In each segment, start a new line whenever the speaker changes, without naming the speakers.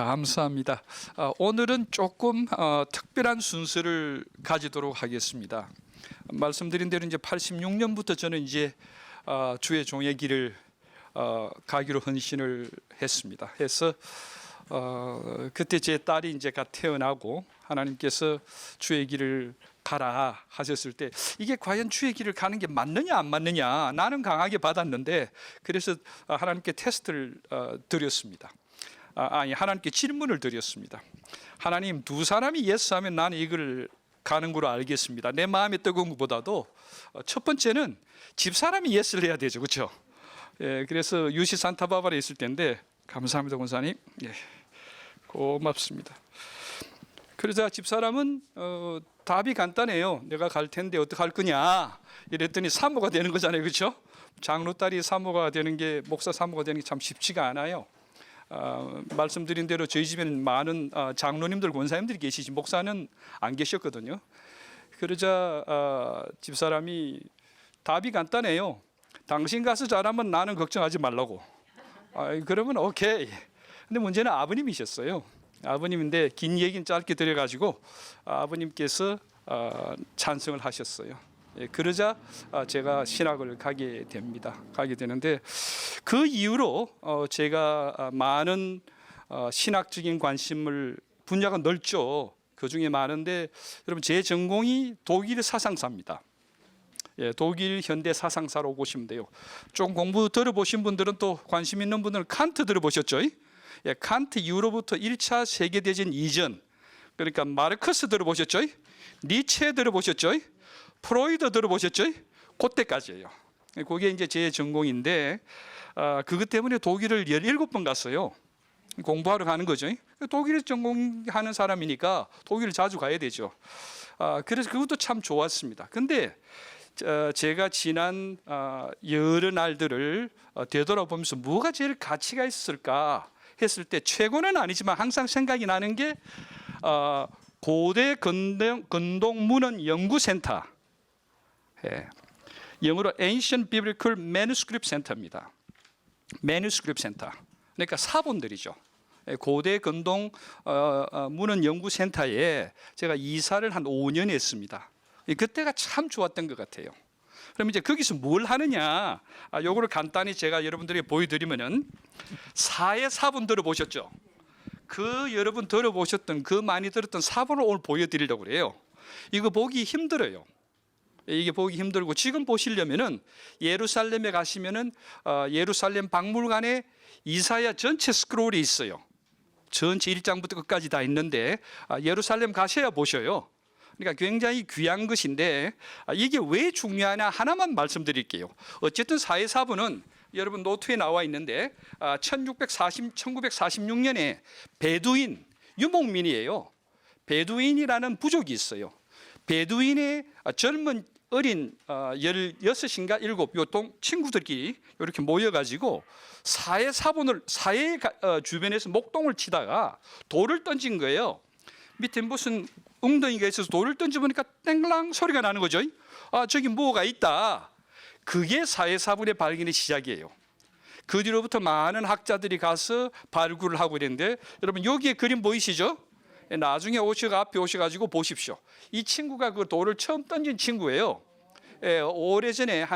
감사합니다. 오늘은 조금 특별한 순서를 가지도록 하겠습니다. 말씀드린 대로 이제 86년부터 저는 이제 주의 종의 길을 가기로 헌신을 했습니다. 해서 그때 제 딸이 이제 갓 태어나고 하나님께서 주의 길을 가라 하셨을 때 이게 과연 주의 길을 가는 게 맞느냐 안 맞느냐 나는 강하게 받았는데 그래서 하나님께 테스트를 드렸습니다. 하나님께 질문을 드렸습니다. 하나님, 두 사람이 예스하면 나는 이걸 가는 걸로 알겠습니다. 내 마음에 뜨거운 것보다도 첫 번째는 집사람이 예스를 해야 되죠, 그렇죠? 예, 그래서 UC 산타바바라에 있을 때인데 감사합니다, 권사님. 예, 고맙습니다. 그러자 집사람은 답이 간단해요. 내가 갈 텐데 어떡할 거냐 이랬더니 사모가 되는 거잖아요, 그렇죠? 장로 딸이 사모가 되는 게, 목사 사모가 되는 게 참 쉽지가 않아요. 말씀드린 대로 저희 집에는 많은 장로님들, 권사님들이 계시지 목사는 안 계셨거든요. 그러자 집사람이 답이 간단해요. 당신 가서 잘하면 나는 걱정하지 말라고. 그러면 오케이. 근데 문제는 아버님이셨어요. 아버님인데 긴 얘기는 짧게 드려가지고 아버님께서 찬성을 하셨어요. 예, 그러자 제가 신학을 가게 됩니다. 가게 되는데 그 이후로 제가 많은 신학적인 관심을, 분야가 넓죠. 그 중에 많은데 여러분 제 전공이 독일 사상사입니다. 예, 독일 현대 사상사로 보시면 돼요. 좀 공부 들어보신 분들은, 또 관심 있는 분들은 칸트 들어보셨죠? 예, 칸트 이후로부터 1차 세계대전 이전, 그러니까 마르크스 들어보셨죠? 니체 들어보셨죠? 프로이드 들어보셨죠? 그때까지예요. 그게 이제 제 전공인데 그것 때문에 독일을 17번 갔어요. 공부하러 가는 거죠. 독일 전공하는 사람이니까 독일을 자주 가야 되죠. 그래서 그것도 참 좋았습니다. 근데 제가 지난 여러 날들을 되돌아보면서 뭐가 제일 가치가 있을까 했을 때 최고는 아니지만 항상 생각이 나는 게 고대 근동문헌 연구센터, 예, 영어로 Ancient Biblical Manuscript Center입니다. Manuscript Center. 그러니까 사본들이죠. 고대 근동 문헌 연구센터에 제가 이사를 한 5년 했습니다. 그때가 참 좋았던 것 같아요. 그럼 이제 거기서 뭘 하느냐? 요거를 간단히 제가 여러분들에게 보여드리면은 사의 사본 들어보셨죠? 그 여러분 들어보셨던, 그 많이 들었던 사본을 오늘 보여드리려고 그래요. 이거 보기 힘들어요. 이게 보기 힘들고, 지금 보시려면은 예루살렘에 가시면은 예루살렘 박물관에 이사야 전체 스크롤이 있어요. 전체 1장부터 끝까지 다 있는데 예루살렘 가셔야 보셔요. 그러니까 굉장히 귀한 것인데 이게 왜 중요하냐 하나만 말씀드릴게요. 어쨌든 사회사본은 여러분 노트에 나와 있는데 1946년에 베두인, 유목민이에요. 베두인이라는 부족이 있어요. 베두인의 젊은 어린 16인가 7 요동 친구들끼리 이렇게 모여가지고 사해 주변에서 목동을 치다가 돌을 던진 거예요. 밑에 무슨 웅덩이가 있어서 돌을 던져보니까 땡랑 소리가 나는 거죠. 저기 뭐가 있다. 그게 사해사본의 발견의 시작이에요. 그 뒤로부터 많은 학자들이 가서 발굴을 하고 있는데, 여러분 여기에 그림 보이시죠? 나중에 앞에 오셔가지고 보십시오. 이 친구가 그 돌을 처음 던진 친구예요. 오래전에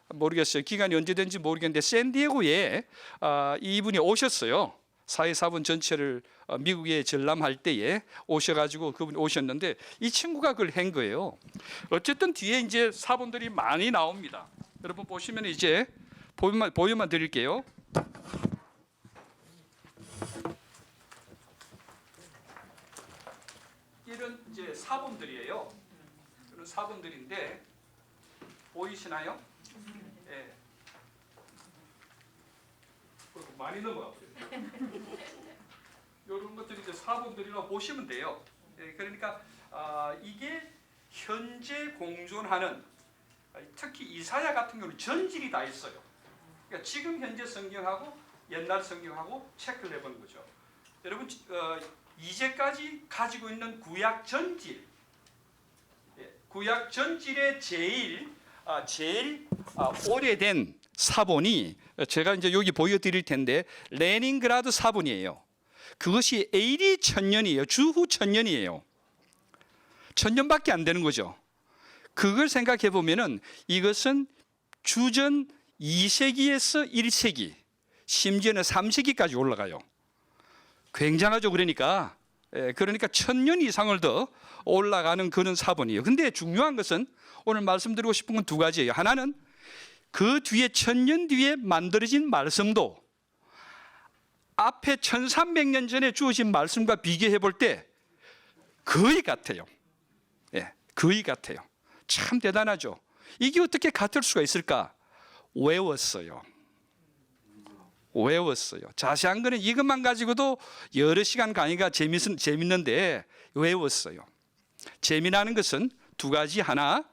모르겠어요. 기간이 언제 된지 모르겠는데 샌디에고에 이분이 오셨어요. 사회사본 전체를 미국에 전람할 때에 오셔가지고 그분이 오셨는데 이 친구가 그걸 한 거예요. 어쨌든 뒤에 이제 사본들이 많이 나옵니다. 여러분 보시면 이제 보여만 드릴게요. 이런 이제 사본들이에요. 이런 사본들인데 보이시나요? 예. 많이 넘어가요. 이런 것들이 이제 사본들이라고 보시면 돼요. 예, 그러니까 이게 현재 공존하는, 특히 이사야 같은 경우는 전질이 다 있어요. 그러니까 지금 현재 성경하고 옛날 성경하고 체크를 해보는 거죠. 여러분 이제까지 가지고 있는 구약 전질, 구약 전질의 제일 오래된 사본이 제가 이제 여기 보여드릴 텐데 레닌그라드 사본이에요. 그것이 AD 1000년이에요. 주후 1000년이에요. 1000년밖에 안 되는 거죠. 그걸 생각해 보면은 이것은 주전 2세기에서 1세기, 심지어는 3세기까지 올라가요. 굉장하죠. 그러니까 1000년 이상을 더 올라가는 그런 사본이에요. 근데 중요한 것은 오늘 말씀드리고 싶은 건 두 가지예요. 하나는 그 뒤에 1000년 뒤에 만들어진 말씀도 앞에 1300년 전에 주어진 말씀과 비교해 볼 때 거의 같아요. 거의 같아요. 참 대단하죠. 이게 어떻게 같을 수가 있을까? 외웠어요. 자세한 거는 이것만 가지고도 여러 시간 강의가 재밌는데 외웠어요. 재미나는 것은 두 가지. 하나,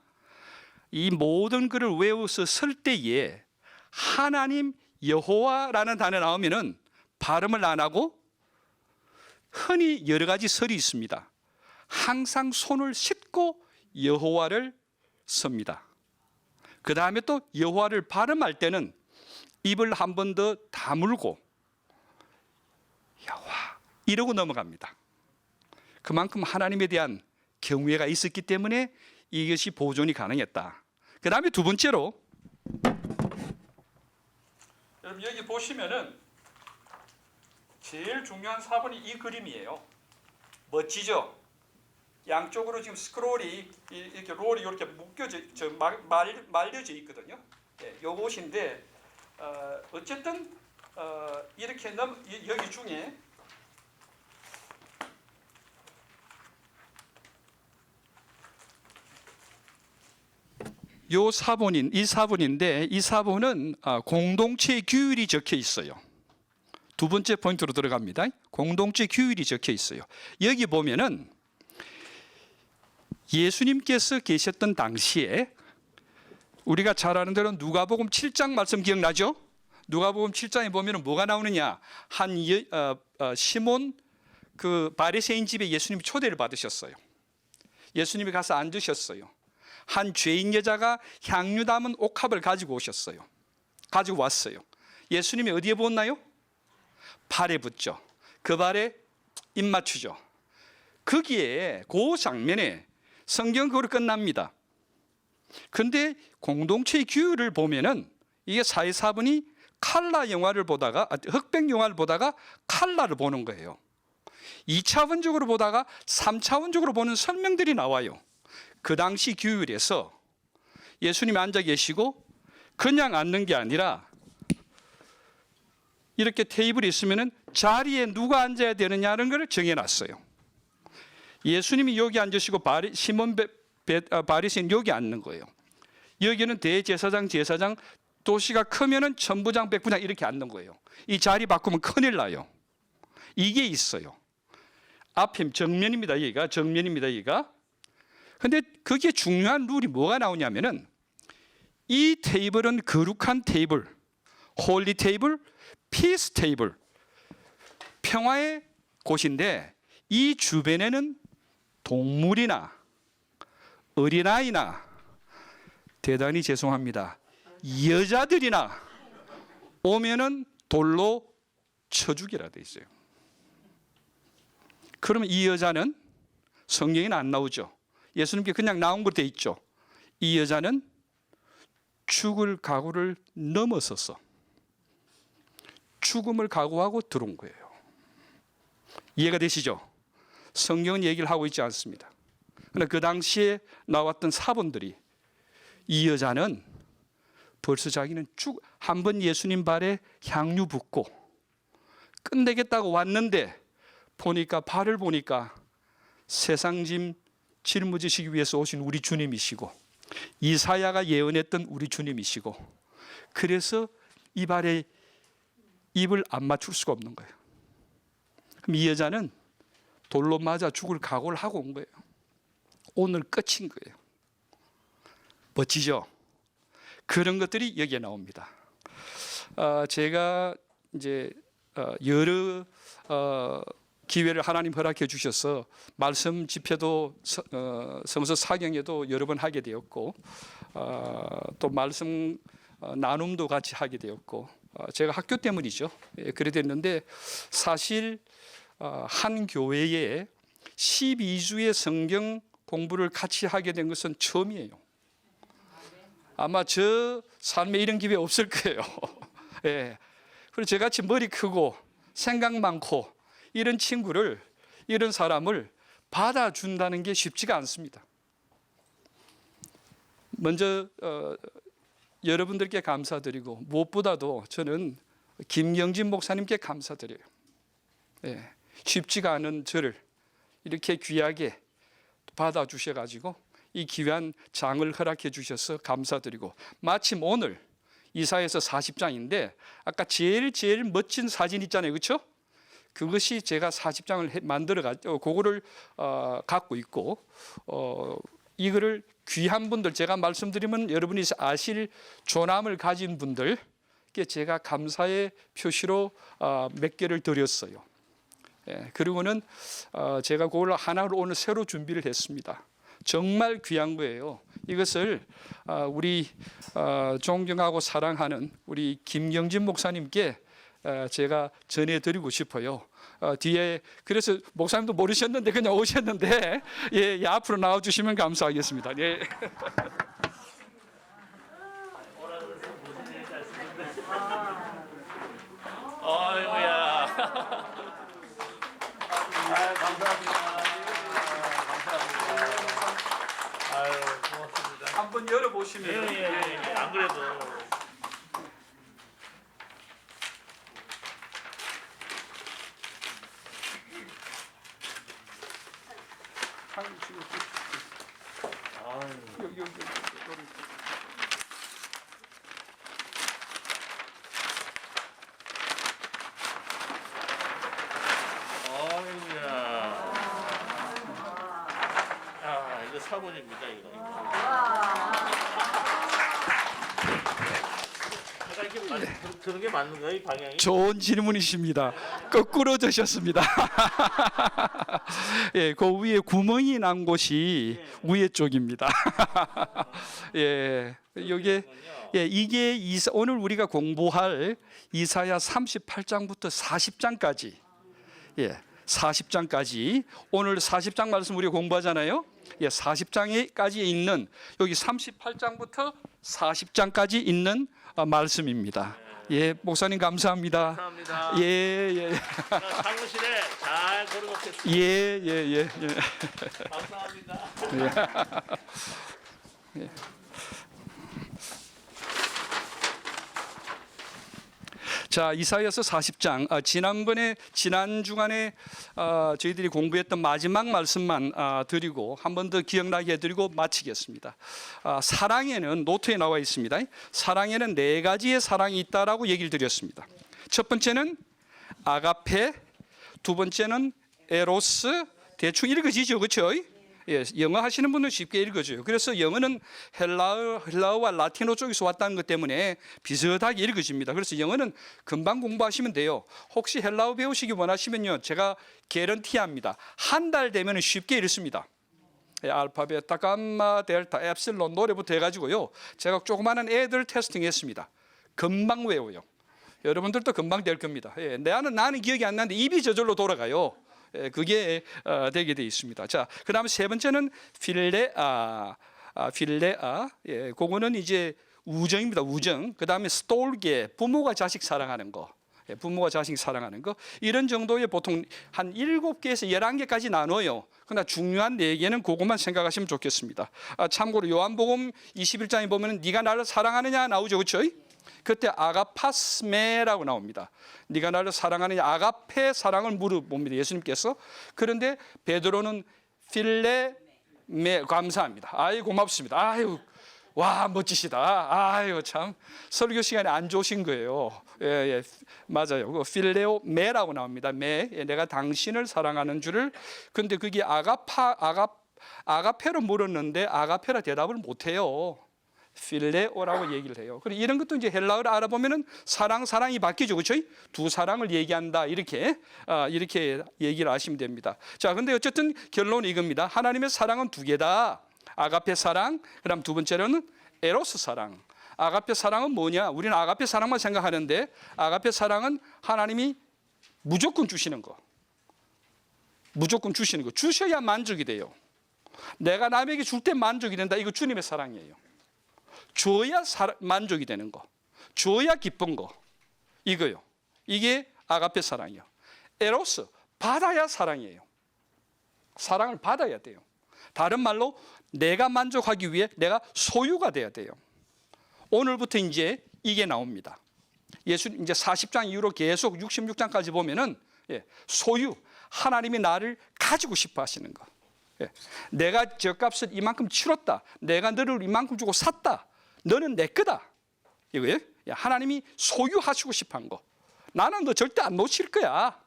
이 모든 글을 외워서 쓸 때에 하나님 여호와라는 단어 나오면은 발음을 안 하고 흔히 여러 가지 설이 있습니다. 항상 손을 씻고 여호와를 씁니다. 그 다음에 또 여호와를 발음할 때는 입을 한 번 더 다물고 여호와 이러고 넘어갑니다. 그만큼 하나님에 대한 경외가 있었기 때문에 이것이 보존이 가능했다. 그 다음에 두 번째로, 여러분 여기 보시면은 제일 중요한 사본이 이 그림이에요. 멋지죠? 양쪽으로 지금 스크롤이 이렇게 롤이 이렇게 말려져 있거든요. 요것인데 어쨌든 이렇게 여기 중에 이 사본인데 이 사본은 공동체 규율이 적혀 있어요. 두 번째 포인트로 들어갑니다. 공동체 규율이 적혀 있어요. 여기 보면은 예수님께서 계셨던 당시에 우리가 잘 아는 대로 누가복음 7장 말씀 기억나죠? 누가복음 7장에 보면은 뭐가 나오느냐? 시몬 그 바리새인 집에 예수님이 초대를 받으셨어요. 예수님이 가서 앉으셨어요. 한 죄인 여자가 향유 담은 옥합을 가지고 왔어요. 예수님이 어디에 부었나요? 발에 붓죠. 그 발에 입 맞추죠. 거기에 그 장면에 성경 그걸로 끝납니다. 근데 공동체의 규율을 보면은 이게 사회사분이 칼라 영화를 보다가 흑백 영화를 보다가 칼라를 보는 거예요. 2차원적으로 보다가 3차원적으로 보는 설명들이 나와요. 그 당시 규율에서 예수님이 앉아 계시고 그냥 앉는 게 아니라 이렇게 테이블이 있으면은 자리에 누가 앉아야 되느냐는 걸 정해놨어요. 예수님이 여기 앉으시고 시몬 바리새인 여기 앉는 거예요. 여기는 대제사장, 제사장, 도시가 크면은 천부장, 백부장 이렇게 앉는 거예요. 이 자리 바꾸면 큰일 나요. 이게 있어요. 앞에 정면입니다. 여기가 정면입니다. 여기가. 근데 그게 중요한 룰이 뭐가 나오냐면은 이 테이블은 거룩한 테이블, 홀리 테이블, 피스 테이블, 평화의 곳인데 이 주변에는 동물이나 어린아이나 대단히 죄송합니다. 여자들이나 오면은 돌로 쳐 죽이라 돼 있어요. 그러면 이 여자는 성경에는 안 나오죠. 예수님께 그냥 나온 거 돼 있죠. 이 여자는 죽을 각오를 넘어서서 죽음을 각오하고 들어온 거예요. 이해가 되시죠? 성경은 얘기를 하고 있지 않습니다. 그러나 그 당시에 나왔던 사본들이 이 여자는 벌써 자기는 한 번 예수님 발에 향유 붓고 끝내겠다고 왔는데 발을 보니까 세상 짐 짊어지시기 위해서 오신 우리 주님이시고 이사야가 예언했던 우리 주님이시고 그래서 이 발에 입을 안 맞출 수가 없는 거예요. 그럼 이 여자는 돌로 맞아 죽을 각오를 하고 온 거예요. 오늘 끝인 거예요. 멋지죠? 그런 것들이 여기에 나옵니다. 제가 이제 여러 기회를 하나님 허락해 주셔서 말씀 집회도 성서 사경에도 여러 번 하게 되었고 또 말씀 나눔도 같이 하게 되었고 제가 학교 때문이죠. 그래 됐는데 사실 한 교회에 12주의 성경 공부를 같이 하게 된 것은 처음이에요. 아마 저 삶에 이런 기회 없을 거예요. 예. 그리고 저같이 머리 크고 생각 많고 이런 친구를, 이런 사람을 받아준다는 게 쉽지가 않습니다. 먼저 여러분들께 감사드리고 무엇보다도 저는 김경진 목사님께 감사드려요. 예. 쉽지가 않은 저를 이렇게 귀하게 받아주셔가지고 이 귀한 장을 허락해 주셔서 감사드리고, 마침 오늘 이사야서 40장인데 아까 제일 멋진 사진 있잖아요, 그렇죠? 그것이 제가 40장을 만들어 가지고 그거를 갖고 있고, 이거를 귀한 분들, 제가 말씀드리면 여러분이 아실 조남을 가진 분들께 제가 감사의 표시로 몇 개를 드렸어요. 예, 그리고는 제가 그걸 하나로 오늘 새로 준비를 했습니다. 정말 귀한 거예요. 이것을 우리 존경하고 사랑하는 우리 김경진 목사님께 제가 전해드리고 싶어요. 뒤에, 그래서 목사님도 모르셨는데 그냥 오셨는데, 예, 앞으로 나와주시면 감사하겠습니다. 예.
아이고야. 감사합니다. 아유, 고맙습니다.
한번 열어보시면.
예. 안 그래도. 이거 사본입니다, 이거. 제가 이렇게 드는 게 맞는 거예요, 이 방향이?
좋은 질문이십니다. 거꾸로 드셨습니다. 예, 그 위에 구멍이 난 곳이 위에 쪽입니다. 예, 여기, 예, 이게 오늘 우리가 공부할 이사야 38장부터 40장까지, 예, 40장까지 오늘 40장 말씀 우리가 공부하잖아요. 예, 40장까지 있는, 여기 38장부터 40장까지 있는 말씀입니다. 예, 목사님 감사합니다.
감사합니다.
예.
사무실에 잘 걸어놓겠습니다.
예.
감사합니다.
예. 자, 이사야서 40장, 지난 주간에 저희들이 공부했던 마지막 말씀만 드리고 한 번 더 기억나게 해드리고 마치겠습니다. 사랑에는 노트에 나와 있습니다. 사랑에는 4가지의 사랑이 있다라고 얘기를 드렸습니다. 첫 번째는 아가페, 두 번째는 에로스. 대충 읽어지죠, 그렇죠? 예, 영어 하시는 분은 쉽게 읽어줘요. 그래서 영어는 헬라어와 라틴어 쪽에서 왔다는 것 때문에 비슷하게 읽어집니다. 그래서 영어는 금방 공부하시면 돼요. 혹시 헬라어 배우시기 원하시면요, 제가 개런티합니다. 한 달 되면 쉽게 읽습니다. 예, 알파, 베타, 감마, 델타, 엡실론 노래부터 해가지고요, 제가 조그마한 애들 테스팅했습니다. 금방 외워요. 여러분들도 금방 될 겁니다. 예, 나는 기억이 안 나는데 입이 저절로 돌아가요. 그게 되게 돼 있습니다. 자, 그다음에 세 번째는 필레아. 예, 그거는 이제 우정입니다. 우정. 그다음에 스톨게, 부모가 자식 사랑하는 거. 예, 부모가 자식 사랑하는 거. 이런 정도의 보통 한 7개에서 11개까지 나눠요. 그러나 중요한 4개는 그것만 생각하시면 좋겠습니다. 참고로 요한복음 21장에 보면 네가 나를 사랑하느냐 나오죠, 그렇죠? 그때 아가파스메라고 나옵니다. 네가 나를 사랑하느냐, 아가페 사랑을 물어봅니다, 예수님께서. 그런데 베드로는 필레메, 감사합니다. 아유, 고맙습니다. 아유, 와, 멋지시다. 아유, 참 설교 시간에 안 좋으신 거예요. 예, 맞아요. 그 필레오메라고 나옵니다. 내가 당신을 사랑하는 줄을. 근데 그게 아가페로 물었는데 아가페라 대답을 못해요. 필레오라고 얘기를 해요. 그리고 이런 것도 이제 헬라어를 알아보면은 사랑이 바뀌죠, 그렇죠? 두 사랑을 얘기한다, 이렇게 얘기를 하시면 됩니다. 자, 근데 어쨌든 결론은 이겁니다. 하나님의 사랑은 2개다. 아가페 사랑, 그다음 두 번째로는 에로스 사랑. 아가페 사랑은 뭐냐? 우리는 아가페 사랑만 생각하는데 아가페 사랑은 하나님이 무조건 주시는 거. 무조건 주시는 거. 주셔야 만족이 돼요. 내가 남에게 줄 때 만족이 된다. 이거 주님의 사랑이에요. 줘야 만족이 되는 거. 줘야 기쁜 거. 이거요. 이게 아가페 사랑이요. 에로스, 받아야 사랑이에요. 사랑을 받아야 돼요. 다른 말로 내가 만족하기 위해 내가 소유가 돼야 돼요. 오늘부터 이제 이게 나옵니다. 예수 이제 40장 이후로 계속 66장까지 보면은 소유, 하나님이 나를 가지고 싶어 하시는 거. 내가 죗값을 이만큼 치렀다. 내가 너를 이만큼 주고 샀다. 너는 내 거다. 이거예요. 하나님이 소유하시고 싶어 한 거. 나는 너 절대 안 놓칠 거야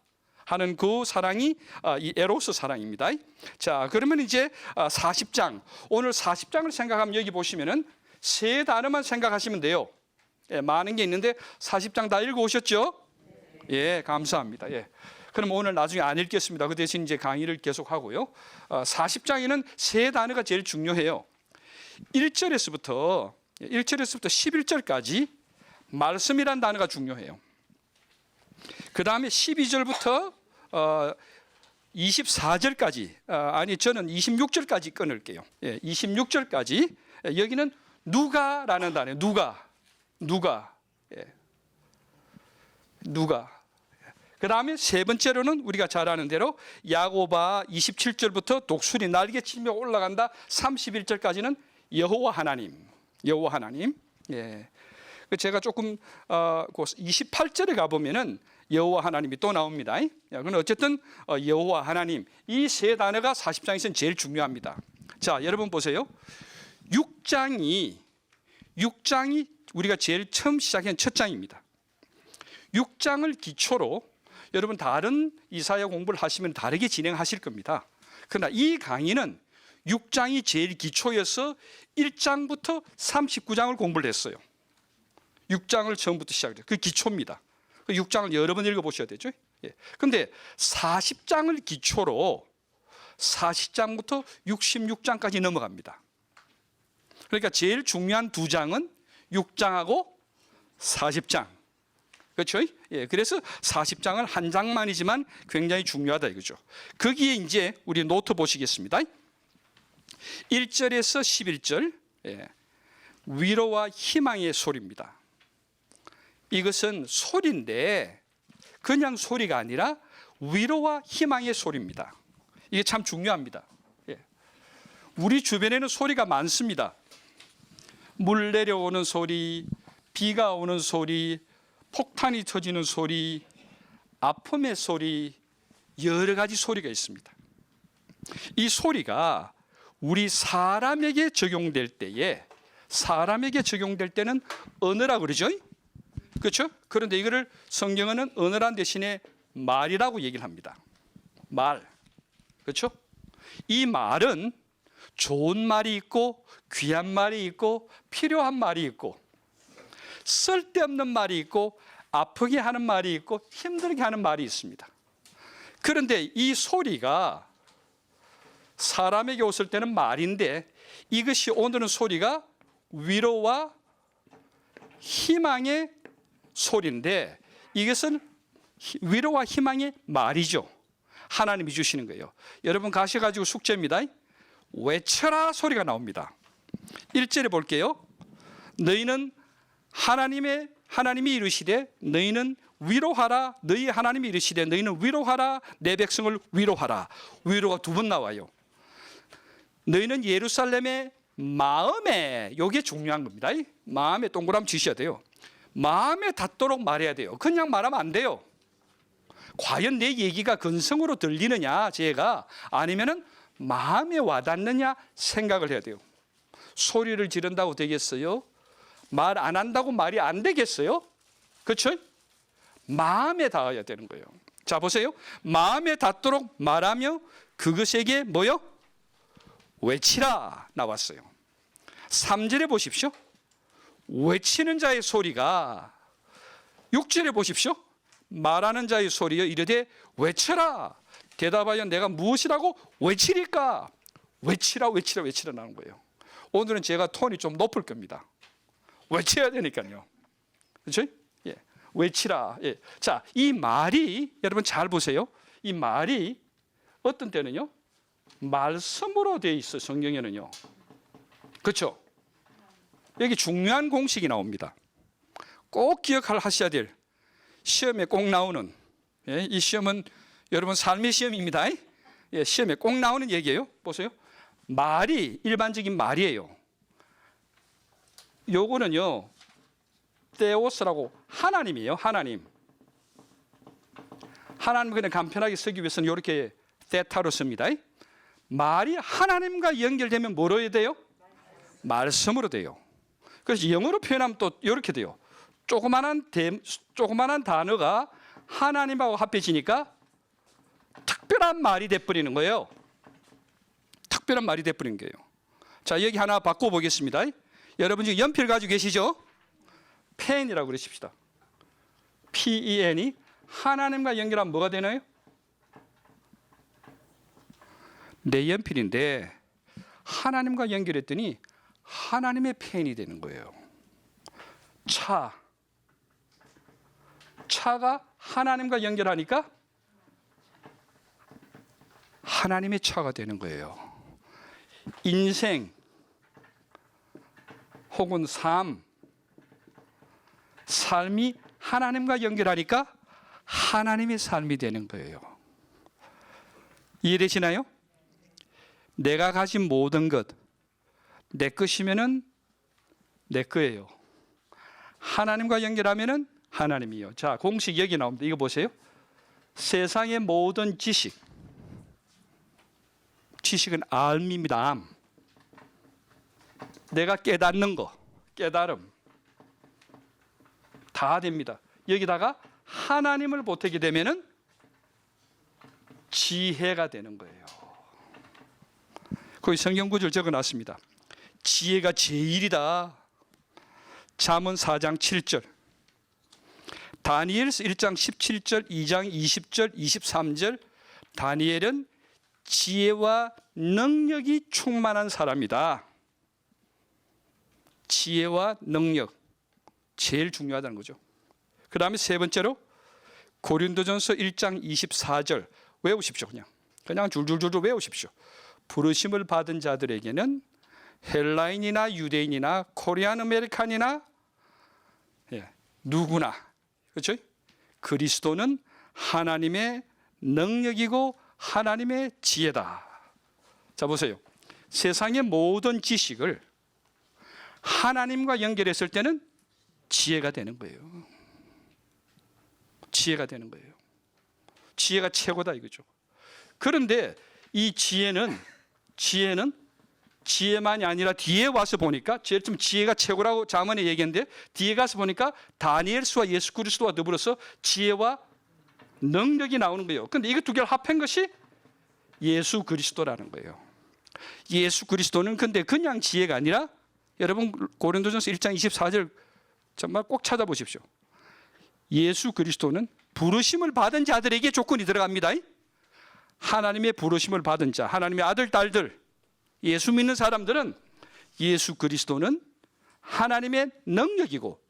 하는 그 사랑이 이 에로스 사랑입니다. 자, 그러면 이제 40장. 오늘 40장을 생각하면 여기 보시면은 세 단어만 생각하시면 돼요. 많은 게 있는데 40장 다 읽어 오셨죠? 예, 감사합니다. 예. 그럼 오늘 나중에 안 읽겠습니다. 그 대신 이제 강의를 계속 하고요. 40장에는 세 단어가 제일 중요해요. 1절에서부터 11절까지 말씀이란 단어가 중요해요. 그 다음에 12절부터 24절까지 아니 저는 26절까지 끊을게요. 26절까지 여기는 누가라는 단어예요. 누가. 그 다음에 세 번째로는 우리가 잘 아는 대로 야고바 27절부터 독수리 날개치며 올라간다. 31절까지는 여호와 하나님. 예. 제가 조금 28절에 가보면은 여호와 하나님이 또 나옵니다. 그건 어쨌든 여호와 하나님 이 세 단어가 40장에서는 제일 중요합니다. 자, 여러분 보세요. 6장이 우리가 제일 처음 시작한 첫 장입니다. 6장을 기초로 여러분 다른 이사야 공부를 하시면 다르게 진행하실 겁니다. 그러나 이 강의는 6장이 제일 기초여서 1장부터 39장을 공부를 했어요. 6장을 처음부터 시작해요. 그 기초입니다. 6장을 여러 번 읽어보셔야 되죠. 그런데 40장을 기초로 40장부터 66장까지 넘어갑니다. 그러니까 제일 중요한 두 장은 6장하고 40장. 그렇죠? 예, 그래서 40장은 한 장만이지만 굉장히 중요하다 이거죠. 거기에 이제 우리 노트 보시겠습니다. 1절에서 11절 위로와 희망의 소리입니다. 이것은 소리인데 그냥 소리가 아니라 위로와 희망의 소리입니다. 이게 참 중요합니다. 우리 주변에는 소리가 많습니다. 물 내려오는 소리, 비가 오는 소리, 폭탄이 터지는 소리, 아픔의 소리, 여러 가지 소리가 있습니다. 이 소리가 우리 사람에게 적용될 때는 언어라고 그러죠. 그렇죠? 그런데 이거를 성경은 언어란 대신에 말이라고 얘기를 합니다. 말. 그렇죠? 이 말은 좋은 말이 있고 귀한 말이 있고 필요한 말이 있고 쓸데없는 말이 있고 아프게 하는 말이 있고 힘들게 하는 말이 있습니다. 그런데 이 소리가 사람에게 왔을 때는 말인데 이것이 오늘은 소리가 위로와 희망의 소리인데 이것은 위로와 희망의 말이죠. 하나님이 주시는 거예요. 여러분 가셔가지고 숙제입니다. 외쳐라 소리가 나옵니다. 1절에 볼게요. 너희는 하나님이 이르시되 너희는 위로하라. 너희 하나님이 이르시되 너희는 위로하라. 내 백성을 위로하라. 위로가 두 번 나와요. 너희는 예루살렘의 마음에, 이게 중요한 겁니다. 마음에 동그라미 치셔야 돼요. 마음에 닿도록 말해야 돼요. 그냥 말하면 안 돼요. 과연 내 얘기가 근성으로 들리느냐 제가 아니면은 마음에 와닿느냐 생각을 해야 돼요. 소리를 지른다고 되겠어요? 말 안 한다고 말이 안 되겠어요? 그렇죠? 마음에 닿아야 되는 거예요. 자 보세요. 마음에 닿도록 말하며 그것에게 뭐요? 외치라 나왔어요. 3절에 보십시오. 외치는 자의 소리가 6절에 보십시오. 말하는 자의 소리여 이르되 외쳐라. 대답하여 내가 무엇이라고 외치리까? 외치라 나는 거예요. 오늘은 제가 톤이 좀 높을 겁니다. 외쳐야 되니까요. 그렇죠? 예. 외치라. 예. 자, 이 말이 여러분 잘 보세요. 이 말이 어떤 때는요 말씀으로 되어 있어요. 성경에는요. 그렇죠? 여기 중요한 공식이 나옵니다. 꼭 기억하셔야 될, 시험에 꼭 나오는, 예, 이 시험은 여러분 삶의 시험입니다. 예, 시험에 꼭 나오는 얘기예요. 보세요. 말이 일반적인 말이에요. 요거는요 테오스라고 하나님이에요. 하나님. 하나님을 그냥 간편하게 쓰기 위해서는 이렇게 테타로 씁니다. 말이 하나님과 연결되면 뭐로 해야 돼요? 말씀으로 돼요. 그래서 영어로 표현하면 또 이렇게 돼요. 조그만한 단어가 하나님하고 합해지니까 특별한 말이 돼버리는 거예요. 특별한 말이 돼버린 거예요. 자, 여기 하나 바꿔보겠습니다. 여러분 지금 연필 가지고 계시죠? 펜이라고 그러십시다. PEN이 하나님과 연결하면 뭐가 되나요? 내 연필인데 하나님과 연결했더니 하나님의 펜이 되는 거예요. 차가 하나님과 연결하니까 하나님의 차가 되는 거예요. 인생 혹은 삶이 하나님과 연결하니까 하나님의 삶이 되는 거예요. 이해되시나요? 내가 가진 모든 것 내 것이면은 내 거예요. 하나님과 연결하면은 하나님이요. 자, 공식 여기 나옵니다. 이거 보세요. 세상의 모든 지식은 알입니다. 암. 내가 깨닫는 거, 깨달음 다 됩니다. 여기다가 하나님을 보태게 되면은 지혜가 되는 거예요. 거기 성경 구절 적어놨습니다. 지혜가 제일이다. 잠언 4장 7절, 다니엘서 1장 17절, 2장 20절, 23절. 다니엘은 지혜와 능력이 충만한 사람이다. 지혜와 능력 제일 중요하다는 거죠. 그 다음에 세 번째로 고린도전서 1장 24절 외우십시오. 그냥 줄줄줄 외우십시오. 부르심을 받은 자들에게는 헬라인이나 유대인이나 코리안 아메리칸이나 누구나, 그렇죠? 그리스도는 하나님의 능력이고 하나님의 지혜다. 자, 보세요. 세상의 모든 지식을 하나님과 연결했을 때는 지혜가 되는 거예요. 지혜가 되는 거예요. 지혜가 최고다 이거죠. 그런데 이 지혜만이 아니라 뒤에 와서 보니까 좀 지혜가 최고라고 잠언에 얘기했는데 뒤에 가서 보니까 다니엘서와 예수 그리스도와 더불어서 지혜와 능력이 나오는 거예요. 그런데 이거 두 개를 합한 것이 예수 그리스도라는 거예요. 예수 그리스도는 근데 그냥 지혜가 아니라 여러분 고린도전서 1장 24절 정말 꼭 찾아보십시오. 예수 그리스도는 부르심을 받은 자들에게 조건이 들어갑니다. 하나님의 부르심을 받은 자, 하나님의 아들, 딸들, 예수 믿는 사람들은 예수 그리스도는 하나님의 능력이고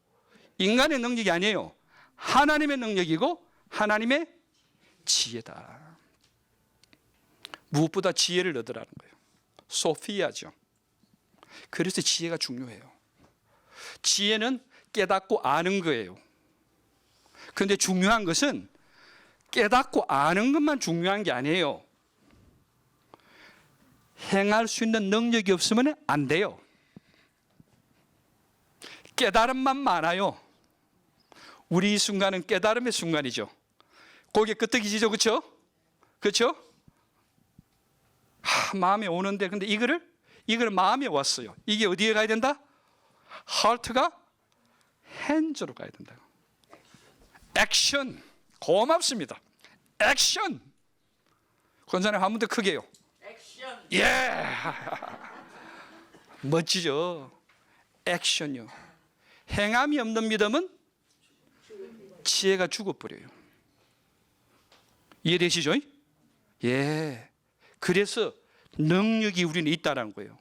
인간의 능력이 아니에요. 하나님의 능력이고 하나님의 지혜다. 무엇보다 지혜를 얻으라는 거예요. 소피아죠. 그래서 지혜가 중요해요. 지혜는 깨닫고 아는 거예요. 그런데 중요한 것은 깨닫고 아는 것만 중요한 게 아니에요. 행할 수 있는 능력이 없으면 안 돼요. 깨달음만 많아요. 우리 이 순간은 깨달음의 순간이죠. 고개 끄덕이시죠, 그렇죠? 그렇죠? 마음에 오는데, 근데 이거를 마음에 왔어요. 이게 어디에 가야 된다? 하트가 핸즈로 가야 된다. 액션. 고맙습니다. 액션. 권사님 한 번 더 크게요.
액션.
예. 멋지죠. 액션요. 행함이 없는 믿음은 지혜가 죽어버려요. 이해되시죠? 예. 그래서 능력이 우리는 있다는 거예요.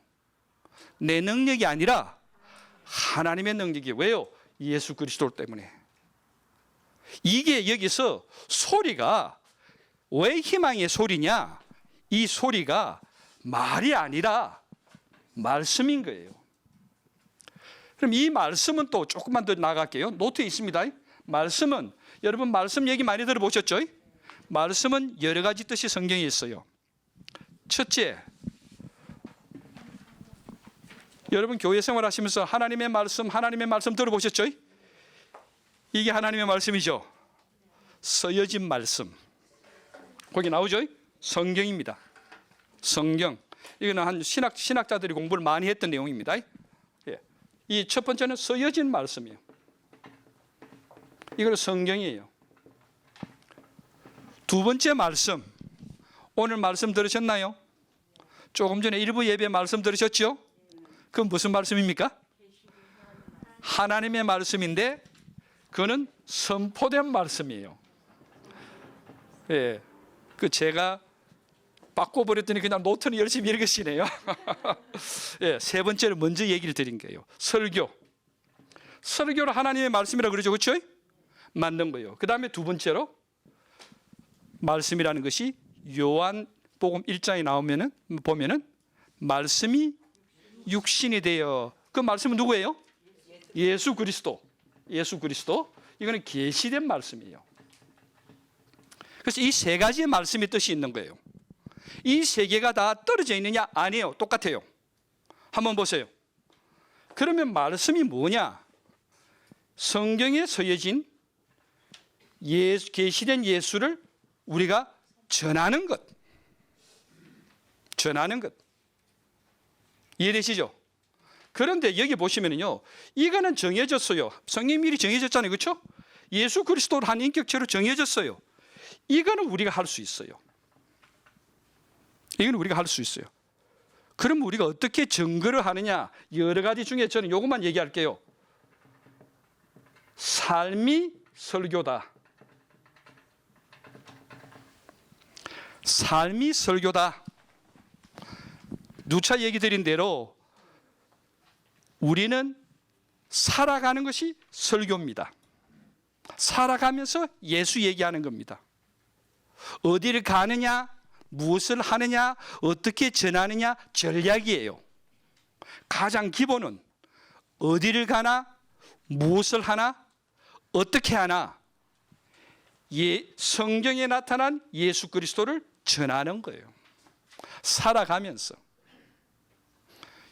내 능력이 아니라 하나님의 능력이. 왜요? 예수 그리스도 때문에. 이게 여기서 소리가 왜 희망의 소리냐? 이 소리가 말이 아니라 말씀인 거예요. 그럼 이 말씀은 또 조금만 더 나갈게요. 노트에 있습니다. 말씀은, 여러분 말씀 얘기 많이 들어보셨죠? 말씀은 여러 가지 뜻이 성경에 있어요. 첫째, 여러분 교회 생활하시면서 하나님의 말씀 들어보셨죠? 이게 하나님의 말씀이죠. 써여진 말씀. 거기 나오죠? 성경입니다. 성경. 이거는 한 신학자들이 공부를 많이 했던 내용입니다. 이 첫 번째는 써여진 말씀이에요. 이걸 성경이에요. 두 번째 말씀. 오늘 말씀 들으셨나요? 조금 전에 일부 예배 말씀 들으셨죠? 그건 무슨 말씀입니까? 하나님의 말씀인데 그거는 선포된 말씀이에요. 예, 그 제가 바꿔버렸더니 그냥 노트는 열심히 읽으시네요. 예, 세 번째로 먼저 얘기를 드린 거예요. 설교. 설교를 하나님의 말씀이라고 그러죠. 그렇죠? 맞는 거예요. 그 다음에 두 번째로 말씀이라는 것이 요한복음 1장에 보면은 말씀이 육신이 되어, 그 말씀은 누구예요? 예수 그리스도. 예수 그리스도. 이거는 계시된 말씀이에요. 그래서 이 세 가지의 말씀의 뜻이 있는 거예요. 이 세 개가 다 떨어져 있느냐? 아니에요. 똑같아요. 한번 보세요. 그러면 말씀이 뭐냐? 성경에 서여진 계시된 예수를 우리가 전하는 것. 전하는 것. 이해되시죠? 그런데 여기 보시면요, 이거는 정해졌어요. 성경 미리 정해졌잖아요. 그렇죠? 예수 그리스도를 한 인격체로 정해졌어요. 이거는 우리가 할 수 있어요. 이건 우리가 할 수 있어요. 그럼 우리가 어떻게 증거를 하느냐? 여러 가지 중에 저는 이것만 얘기할게요. 삶이 설교다. 삶이 설교다. 누차 얘기 드린 대로 우리는 살아가는 것이 설교입니다. 살아가면서 예수 얘기하는 겁니다. 어디를 가느냐, 무엇을 하느냐, 어떻게 전하느냐, 전략이에요. 가장 기본은 어디를 가나, 무엇을 하나, 어떻게 하나, 성경에 나타난 예수 그리스도를 전하는 거예요. 살아가면서.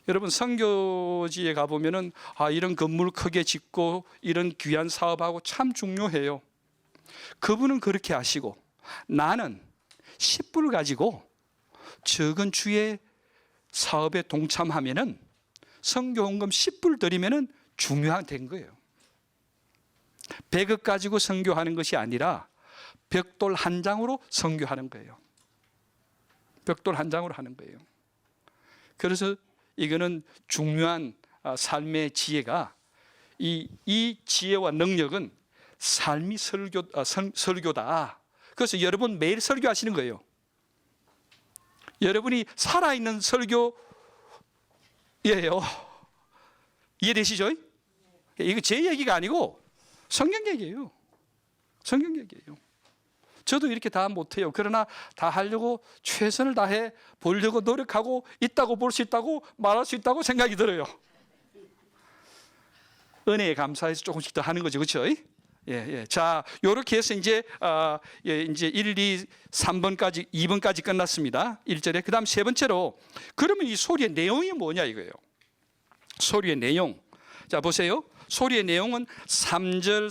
여러분 선교지에 가보면은 이런 건물 크게 짓고 이런 귀한 사업하고 참 중요해요. 그분은 그렇게 하시고 나는 10불 가지고 적은 주의 사업에 동참하면은 선교헌금 10불 드리면은 중요한 된 거예요. 100억 가지고 선교하는 것이 아니라 벽돌 한 장으로 선교하는 거예요. 벽돌 한 장으로 하는 거예요. 그래서 이거는 중요한 삶의 지혜가 이 지혜와 능력은 삶이 설교다. 그래서 여러분 매일 설교하시는 거예요. 여러분이 살아있는 설교예요. 이해되시죠? 이거 제 얘기가 아니고 성경 얘기예요. 성경 얘기예요. 저도 이렇게 다 못해요. 그러나 다 하려고 최선을 다해 보려고 노력하고 있다고 볼 수 있다고 말할 수 있다고 생각이 들어요. 은혜에 감사해서 조금씩 더 하는 거죠. 그렇죠? 예. 자, 요렇게 해서 이제 1, 2, 3번까지 2번까지 끝났습니다. 1절에. 그다음 세 번째로 그러면 이 소리의 내용이 뭐냐 이거예요. 소리의 내용. 자, 보세요. 소리의 내용은 3절,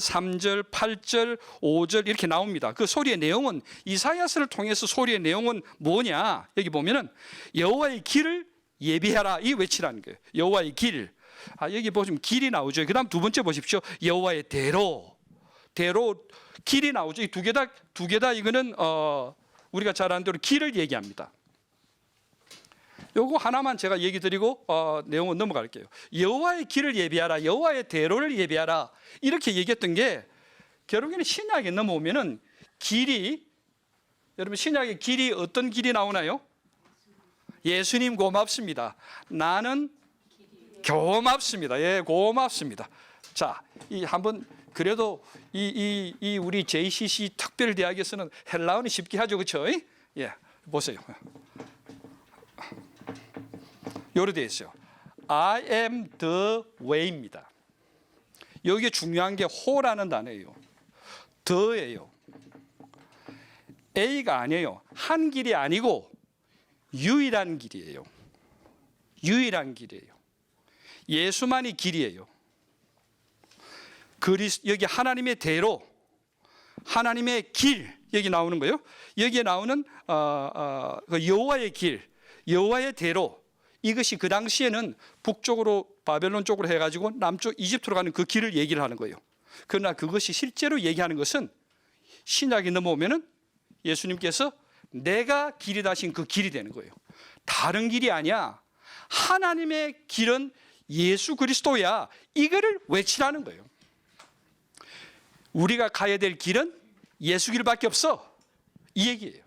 8절, 5절 이렇게 나옵니다. 그 소리의 내용은 이사야서를 통해서 소리의 내용은 뭐냐? 여기 보면은 여호와의 길을 예비하라 이 외치라는 거예요. 여호와의 길. 여기 보시면 길이 나오죠. 그다음 두 번째 보십시오. 여호와의 대로 길이 나오죠. 이 두 개 다 이거는 우리가 잘 아는 대로 길을 얘기합니다. 요거 하나만 제가 얘기 드리고 내용은 넘어갈게요. 여호와의 길을 예비하라, 여호와의 대로를 예비하라 이렇게 얘기했던 게 결국에는 신약에 넘어오면은 길이, 여러분 신약의 길이 어떤 길이 나오나요? 예수님 고맙습니다. 나는 고맙습니다. 예, 고맙습니다. 자, 이 한번 그래도 이 우리 JCC 특별대학에서는 헬라어는 쉽게 하죠, 그렇죠? 예, 보세요. 요로 되어 있어요. I am the way입니다. 여기에 중요한 게 호라는 단어예요. the예요. A가 아니에요. 한 길이 아니고 유일한 길이에요. 유일한 길이에요. 예수만이 길이에요. 여기 하나님의 대로, 하나님의 길, 여기 나오는 거예요. 여기에 나오는 여호와의 길, 여호와의 대로, 이것이 그 당시에는 북쪽으로 바벨론 쪽으로 해가지고 남쪽 이집트로 가는 그 길을 얘기를 하는 거예요. 그러나 그것이 실제로 얘기하는 것은 신약이 넘어오면은 예수님께서 내가 길이다 하신 그 길이 되는 거예요. 다른 길이 아니야. 하나님의 길은 예수 그리스도야. 이거를 외치라는 거예요. 우리가 가야 될 길은 예수 길밖에 없어. 이 얘기예요.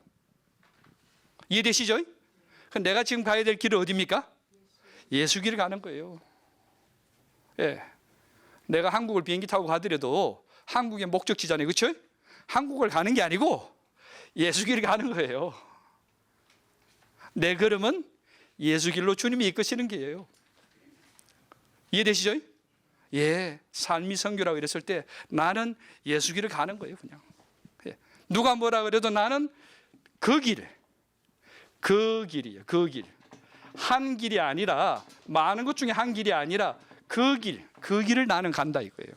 이해되시죠? 내가 지금 가야 될 길은 어디입니까? 예수 길을 가는 거예요. 예. 내가 한국을 비행기 타고 가더라도 한국의 목적지잖아요. 그렇죠? 한국을 가는 게 아니고 예수 길을 가는 거예요. 내 걸음은 예수 길로 주님이 이끄시는 길이에요. 이해되시죠? 예. 삶이 선교라고 이랬을 때 나는 예수 길을 가는 거예요. 그냥. 예. 누가 뭐라 그래도 나는 그 길. 그 길이에요. 그 길. 한 길이 아니라, 많은 것 중에 한 길이 아니라 그 길, 그 길을 나는 간다 이거예요.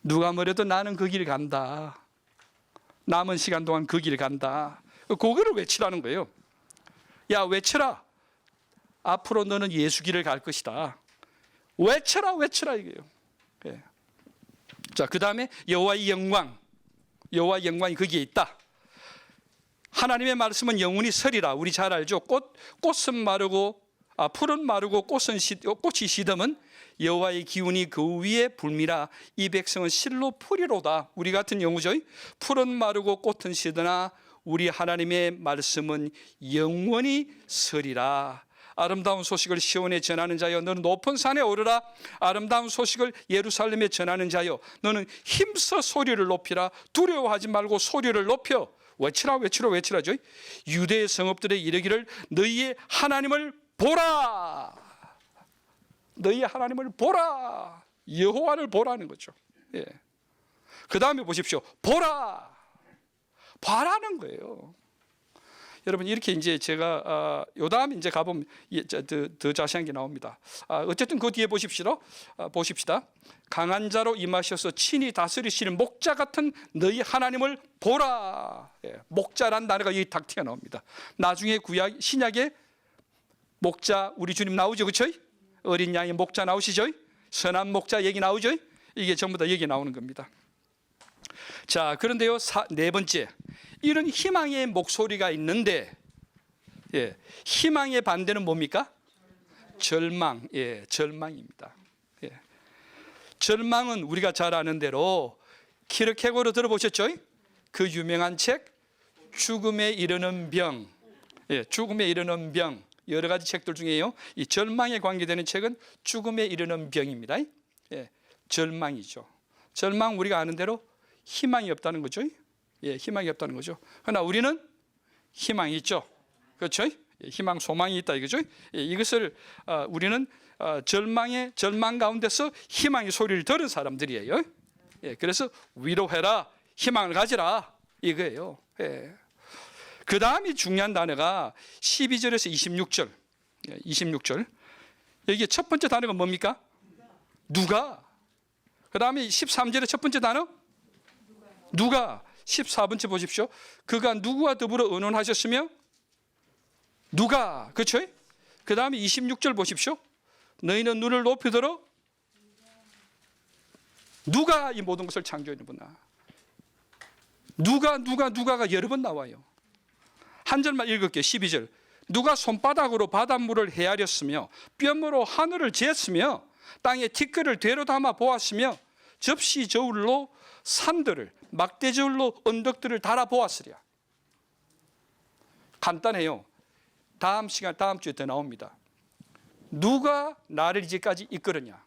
누가 뭐래도 나는 그 길 간다. 남은 시간 동안 그 길 간다. 그거를 외치라는 거예요. 야, 외쳐라. 앞으로 너는 예수 길을 갈 것이다. 외쳐라, 외쳐라 이거예요. 예. 자, 그 다음에 여호와의 영광. 여호와의 영광이 거기에 있다. 하나님의 말씀은 영원히 서리라. 우리 잘 알죠. 꽃은 마르고 풀은 마르고 꽃이 시듬은 여호와의 기운이 그 위에 불미라. 이 백성은 실로 풀이로다. 우리 같은 경우죠. 풀은 마르고 꽃은 시드나 우리 하나님의 말씀은 영원히 서리라. 아름다운 소식을 시온에 전하는 자여 너는 높은 산에 오르라. 아름다운 소식을 예루살렘에 전하는 자여 너는 힘써 소리를 높이라. 두려워하지 말고 소리를 높여 외치라 외치라 외치라죠. 유대의 성읍들에 이르기를 너희의 하나님을 보라. 너희의 하나님을 보라. 여호와를 보라는 거죠. 예. 그 다음에 보십시오. 보라. 봐라는 거예요. 여러분 이렇게 이제 제가 요 다음에 이제 가보면 더 자세한 게 나옵니다. 어쨌든 그 뒤에 보십시다. 강한 자로 임하셔서 친히 다스리시는 목자 같은 너희 하나님을 보라. 예, 목자란 단어가 여기 딱 튀어나옵니다. 나중에 신약에 목자 우리 주님 나오죠, 그렇죠? 어린 양의 목자 나오시죠? 선한 목자 얘기 나오죠? 이게 전부 다 여기 나오는 겁니다. 자, 그런데요, 네 번째, 이런 희망의 목소리가 있는데, 예, 희망의 반대는 뭡니까? 절망, 예, 절망입니다. 예. 절망은 우리가 잘 아는 대로 키르케고르 들어보셨죠? 그 유명한 책 죽음에 이르는 병, 예, 죽음에 이르는 병. 여러 가지 책들 중에요, 이 절망에 관계되는 책은 죽음에 이르는 병입니다. 예, 절망이죠. 절망 우리가 아는 대로 희망이 없다는 거죠. 예, 희망이 없다는 거죠. 그러나 우리는 희망이 있죠. 그렇죠? 예, 희망, 소망이 있다 이거죠. 예, 이것을 우리는 절망 가운데서 희망의 소리를 들은 사람들이에요. 예, 그래서 위로해라, 희망을 가지라 이거예요. 예. 그 다음이 중요한 단어가 12절에서 26절. 26절. 여기 첫 번째 단어가 뭡니까? 누가. 그 다음에 13절의 첫 번째 단어? 누가. 14번째 보십시오. 그가 누구와 더불어 의논하셨으며 누가. 그렇죠? 그 다음에 26절 보십시오. 너희는 눈을 높이 들어 누가 이 모든 것을 창조했느구나. 누가가 여러 번 나와요. 한 절만 읽을게요. 12절. 누가 손바닥으로 바닷물을 헤아렸으며 뼘으로 하늘을 쟀으며 땅에 티끌을 되로 담아 보았으며 접시 저울로 산들을 막대 저울로 언덕들을 달아 보았으랴. 간단해요. 다음 주에 더 나옵니다. 누가 나를 이제까지 이끌었냐?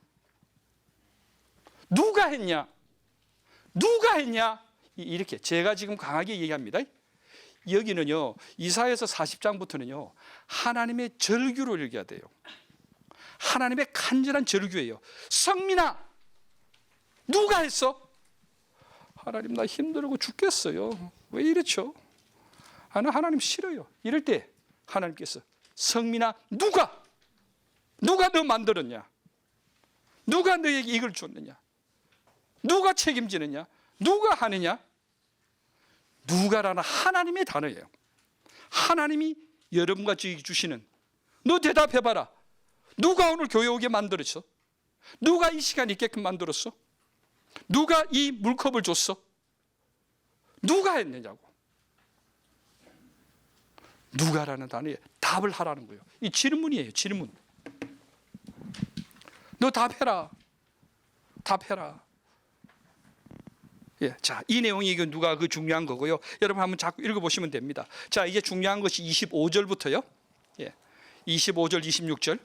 누가 했냐? 누가 했냐? 이렇게 제가 지금 강하게 얘기합니다. 여기는요, 이사야서 40장부터는요, 하나님의 절규를 읽어야 돼요. 하나님의 간절한 절규예요. 성민아, 누가 했어? 하나님, 나 힘들고 죽겠어요. 왜 이렇죠? 하나님 싫어요. 이럴 때 하나님께서 성민아, 누가 너 만들었냐? 누가 너에게 이걸 줬느냐? 누가 책임지느냐? 누가 하느냐? 누가라는 하나님의 단어예요. 하나님이 여러분과 저에게 주시는, 너 대답해봐라. 누가 오늘 교회 오게 만들었어? 누가 이 시간 있게끔 만들었어? 누가 이 물컵을 줬어? 누가 했느냐고. 누가라는 단어에 답을 하라는 거예요. 이 질문이에요. 질문. 너 답해라. 답해라. 예, 자, 이 내용이 이거 누가 그 중요한 거고요. 여러분 한번 자꾸 읽어보시면 됩니다. 자, 이제 중요한 것이 25절부터요. 예, 25절, 26절.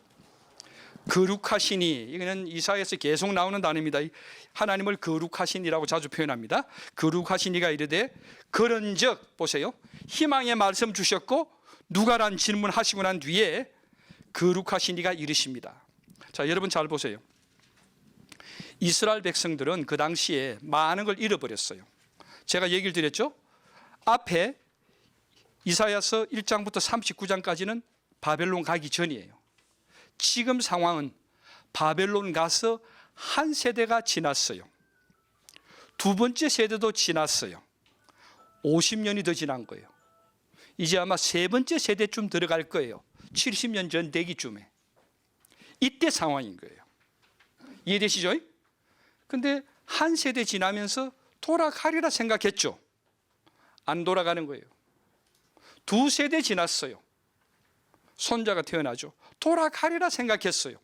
거룩하시니, 이거는 이사야에서 계속 나오는 단어입니다. 하나님을 거룩하시니라고 자주 표현합니다. 거룩하시니가 이르되 그런즉, 보세요, 희망의 말씀 주셨고 누가란 질문하시고 난 뒤에 거룩하시니가 이르십니다. 자, 여러분 잘 보세요. 이스라엘 백성들은 그 당시에 많은 걸 잃어버렸어요. 제가 얘기를 드렸죠. 앞에 이사야서 1장부터 39장까지는 바벨론 가기 전이에요. 지금 상황은 바벨론 가서 한 세대가 지났어요. 두 번째 세대도 지났어요. 50년이 더 지난 거예요. 이제 아마 세 번째 세대쯤 들어갈 거예요. 70년 전 되기쯤에. 이때 상황인 거예요. 이해되시죠? 근데 한 세대 지나면서 돌아가리라 생각했죠. 안 돌아가는 거예요. 두 세대 지났어요. 손자가 태어나죠. 돌아가리라 생각했어요.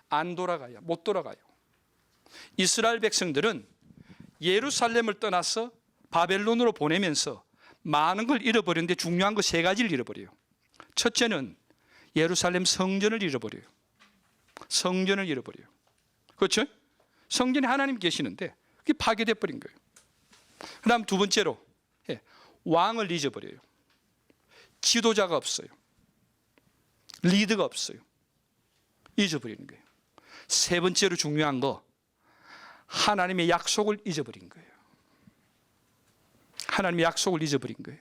안 돌아가요. 못 돌아가요. 이스라엘 백성들은 예루살렘을 떠나서 바벨론으로 보내면서 많은 걸 잃어버렸는데 중요한 거 세 가지를 잃어버려요. 첫째는 예루살렘 성전을 잃어버려요. 성전을 잃어버려요. 그렇죠? 성전에 하나님 계시는데 그게 파괴돼 버린 거예요. 그 다음 두 번째로 왕을 잊어버려요. 지도자가 없어요. 리더가 없어요. 잊어버리는 거예요. 세 번째로 중요한 거, 하나님의 약속을 잊어버린 거예요. 하나님의 약속을 잊어버린 거예요.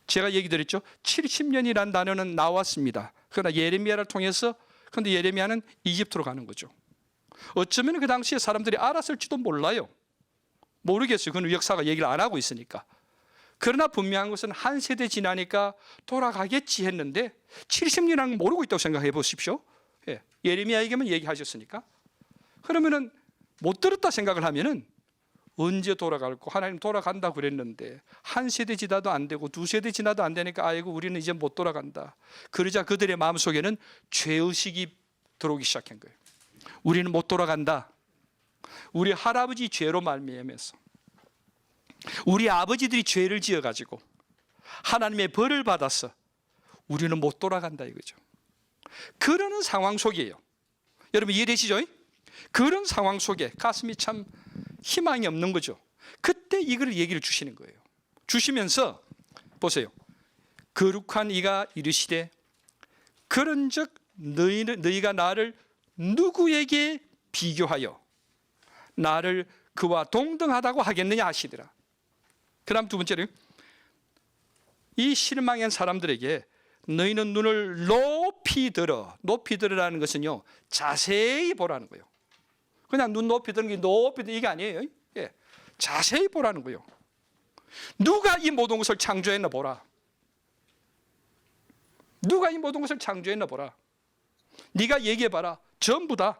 제가 얘기 드렸죠. 70년이라는 단어는 나왔습니다. 그러나 예레미야를 통해서, 그런데 예레미야는 이집트로 가는 거죠. 어쩌면 그 당시에 사람들이 알았을지도 몰라요. 모르겠어요. 그건 역사가 얘기를 안 하고 있으니까. 그러나 분명한 것은 한 세대 지나니까 돌아가겠지 했는데 70년은 모르고 있다고 생각해 보십시오. 예레미야에게만 얘기하셨으니까. 그러면은 못 들었다 생각을 하면은 언제 돌아갈 거, 하나님 돌아간다고 그랬는데 한 세대 지나도 안 되고 두 세대 지나도 안 되니까 아이고 우리는 이제 못 돌아간다. 그러자 그들의 마음속에는 죄의식이 들어오기 시작한 거예요. 우리는 못 돌아간다. 우리 할아버지 죄로 말미암아서, 우리 아버지들이 죄를 지어가지고 하나님의 벌을 받아서 우리는 못 돌아간다 이거죠. 그러는 상황 속이에요. 여러분 이해되시죠? 그런 상황 속에 가슴이 참 희망이 없는 거죠. 그때 이걸 얘기를 주시는 거예요. 주시면서 보세요. 거룩한 이가 이르시되 그런즉 너희가 나를 누구에게 비교하여 나를 그와 동등하다고 하겠느냐 하시더라. 그 다음 두 번째로, 이 실망한 사람들에게 너희는 눈을 높이 들어. 높이 들으라는 것은요, 자세히 보라는 거예요. 그냥 눈 높이 드는 게 높이 드는 이게 아니에요. 자세히 보라는 거예요. 누가 이 모든 것을 창조했나 보라. 누가 이 모든 것을 창조했나 보라. 네가 얘기해봐라. 전부 다.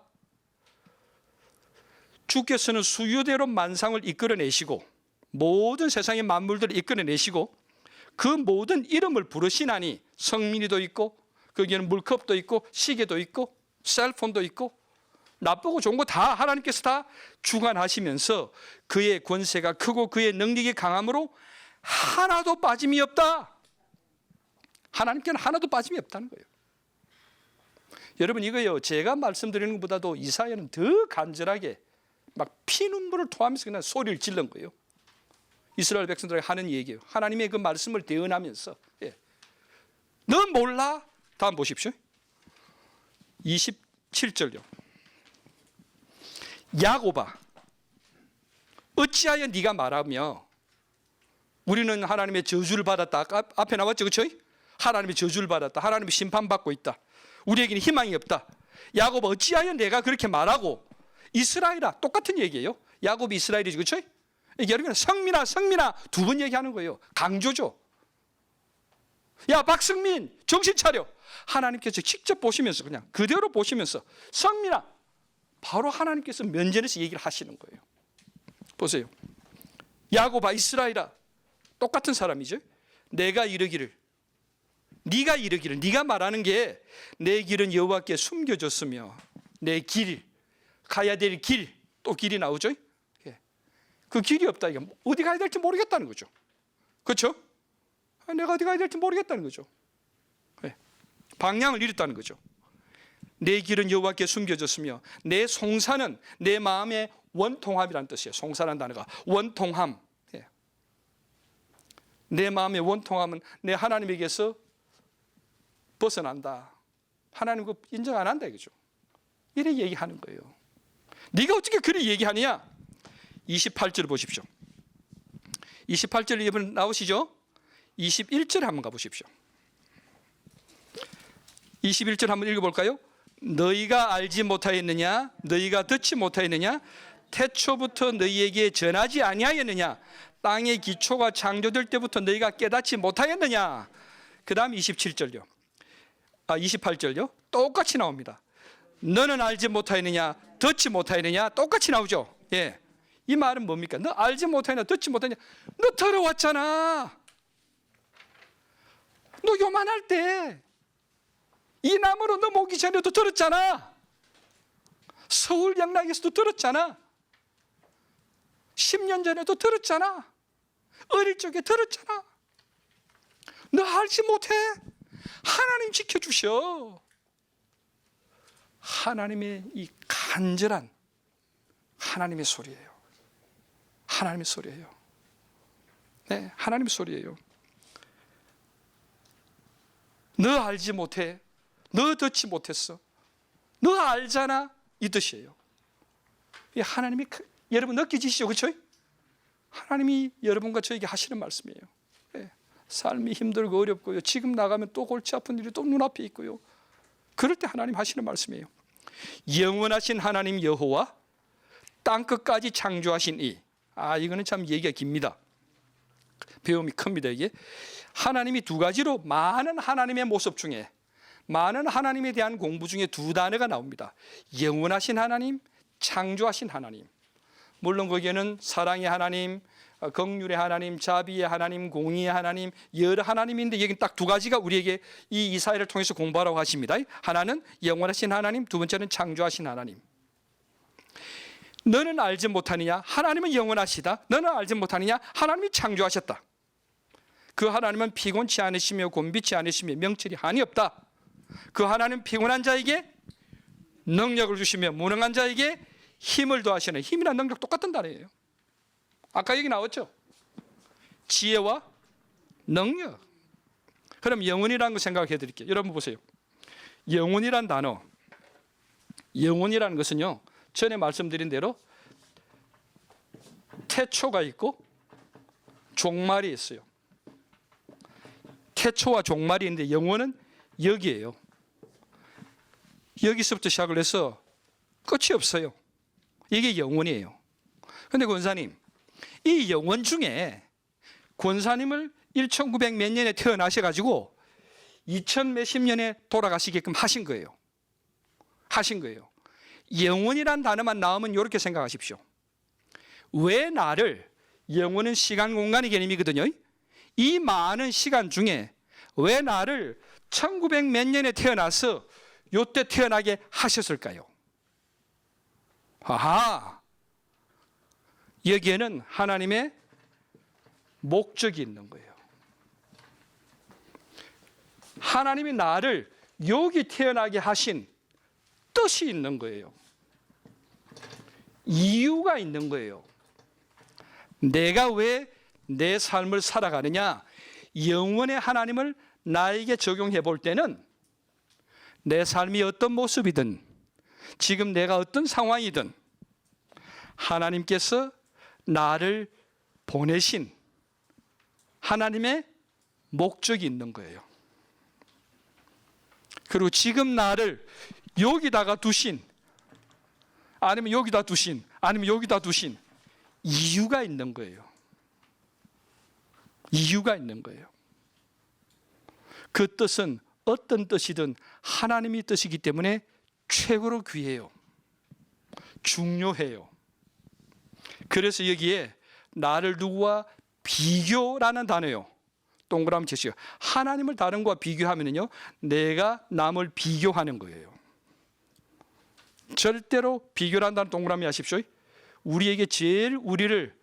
주께서는 수유대로 만상을 이끌어내시고 모든 세상의 만물들을 이끌어내시고 그 모든 이름을 부르시나니 성민이도 있고 거기에는 물컵도 있고 시계도 있고 셀폰도 있고 나쁘고 좋은 거 다 하나님께서 다 주관하시면서 그의 권세가 크고 그의 능력이 강함으로 하나도 빠짐이 없다. 하나님께는 하나도 빠짐이 없다는 거예요. 여러분 이거요, 제가 말씀드리는 것보다도 이사야는 더 간절하게 막 피눈물을 토하면서 그냥 소리를 질른 거예요. 이스라엘 백성들에게 하는 얘기예요. 하나님의 그 말씀을 대언하면서. 예. 너 몰라? 다음 보십시오. 27절요. 야곱아, 어찌하여 네가 말하며 우리는 하나님의 저주를 받았다. 앞에 나왔죠, 그렇죠? 하나님의 저주를 받았다. 하나님의 심판받고 있다. 우리에게는 희망이 없다. 야곱아, 어찌하여 내가 그렇게 말하고 이스라엘아, 똑같은 얘기예요. 야곱이 이스라엘이죠, 그렇죠? 여러분, 성민아, 성민아 두 번 얘기하는 거예요. 강조죠. 야, 박성민, 정신 차려. 하나님께서 직접 보시면서 그냥 그대로 보시면서 성민아, 바로 하나님께서 면전에서 얘기를 하시는 거예요. 보세요. 야곱아, 이스라엘아, 똑같은 사람이죠. 내가 이르기를, 네가 이르기를, 네가 말하는 게 내 길은 여호와께 숨겨졌으며 내 길, 가야 될 길, 또 길이 나오죠. 그 길이 없다. 이게 어디 가야 될지 모르겠다는 거죠. 그렇죠? 내가 어디 가야 될지 모르겠다는 거죠. 방향을 잃었다는 거죠. 내 길은 여호와께 숨겨졌으며 내 송사는 내 마음의 원통함이라는 뜻이에요. 송사라는 단어가 원통함. 내 마음의 원통함은 내 하나님에게서 벗어난다. 하나님 그 인정 안 한다 이거죠. 이래 얘기하는 거예요. 네가 어떻게 그래 얘기하느냐? 28절 보십시오. 28절 이번 나오시죠? 21절 한번 가보십시오. 21절 한번 읽어볼까요? 너희가 알지 못하였느냐? 너희가 듣지 못하였느냐? 태초부터 너희에게 전하지 아니하였느냐? 땅의 기초가 창조될 때부터 너희가 깨닫지 못하였느냐? 그 다음 27절요. 28절요. 똑같이 나옵니다. 너는 알지 못하였느냐? 듣지 못하였느냐? 똑같이 나오죠. 예. 이 말은 뭡니까? 너 알지 못하느냐? 듣지 못하느냐? 너 들어왔잖아. 너 요만할 때 이 나무로 너 오기 전에도 들었잖아. 서울 영락에서도 들었잖아. 10년 전에도 들었잖아. 어릴 적에 들었잖아. 너 알지 못해? 하나님 지켜주셔. 하나님의 이 간절한 하나님의 소리예요. 하나님의 소리예요. 네, 하나님의 소리예요. 너 알지 못해. 너 듣지 못했어. 너 알잖아. 이 뜻이에요. 하나님이 여러분 느껴지시죠? 그렇죠? 하나님이 여러분과 저에게 하시는 말씀이에요. 네. 삶이 힘들고 어렵고요. 지금 나가면 또 골치 아픈 일이 또 눈앞에 있고요. 그럴 때 하나님 하시는 말씀이에요. 영원하신 하나님 여호와 땅끝까지 창조하신 이. 이거는 참 얘기가 깁니다. 배움이 큽니다. 이게 하나님이 두 가지로 많은 하나님의 모습 중에 많은 하나님에 대한 공부 중에 두 단어가 나옵니다. 영원하신 하나님, 창조하신 하나님. 물론 거기에는 사랑의 하나님, 긍휼의 하나님, 자비의 하나님, 공의의 하나님, 여러 하나님인데 여기는 딱 두 가지가 우리에게 이 이사야를 통해서 공부하라고 하십니다. 하나는 영원하신 하나님, 두 번째는 창조하신 하나님. 너는 알지 못하느냐? 하나님은 영원하시다. 너는 알지 못하느냐? 하나님이 창조하셨다. 그 하나님은 피곤치 않으시며 곤비치 않으시며 명철이 한이 없다. 그 하나님 피곤한 자에게 능력을 주시며 무능한 자에게 힘을 더하시는, 힘이란 능력 똑같은 단어예요. 아까 여기 나왔죠? 지혜와 능력. 그럼 영혼이라는 거 생각해 드릴게요. 여러분 보세요. 영혼이란 단어, 영혼이라는 것은요, 전에 말씀드린 대로 태초가 있고 종말이 있어요. 태초와 종말이 있는데 영혼은 여기에요. 여기서부터 시작을 해서 끝이 없어요. 이게 영혼이에요. 그런데 권사님, 이 영혼 중에 권사님을 1900 몇 년에 태어나셔가지고 2000 몇십 년에 돌아가시게끔 하신 거예요. 하신 거예요. 영혼이란 단어만 나오면 이렇게 생각하십시오. 왜 나를, 영혼은 시간 공간의 개념이거든요. 이 많은 시간 중에 왜 나를 1900 몇 년에 태어나서 요때 태어나게 하셨을까요? 여기에는 하나님의 목적이 있는 거예요. 하나님이 나를 여기 태어나게 하신 뜻이 있는 거예요. 이유가 있는 거예요. 내가 왜 내 삶을 살아가느냐, 영원의 하나님을 나에게 적용해 볼 때는 내 삶이 어떤 모습이든 지금 내가 어떤 상황이든 하나님께서 나를 보내신 하나님의 목적이 있는 거예요. 그리고 지금 나를 여기다가 두신, 아니면 여기다 두신, 아니면 여기다 두신 이유가 있는 거예요. 이유가 있는 거예요. 그 뜻은 어떤 뜻이든 하나님의 뜻이기 때문에 최고로 귀해요. 중요해요. 그래서 여기에 나를 누구와 비교라는 단어요. 동그라미 치시고, 하나님을 다른 것과 비교하면요, 내가 남을 비교하는 거예요. 절대로 비교란다는 동그라미 하십시오. 우리에게 제일 우리를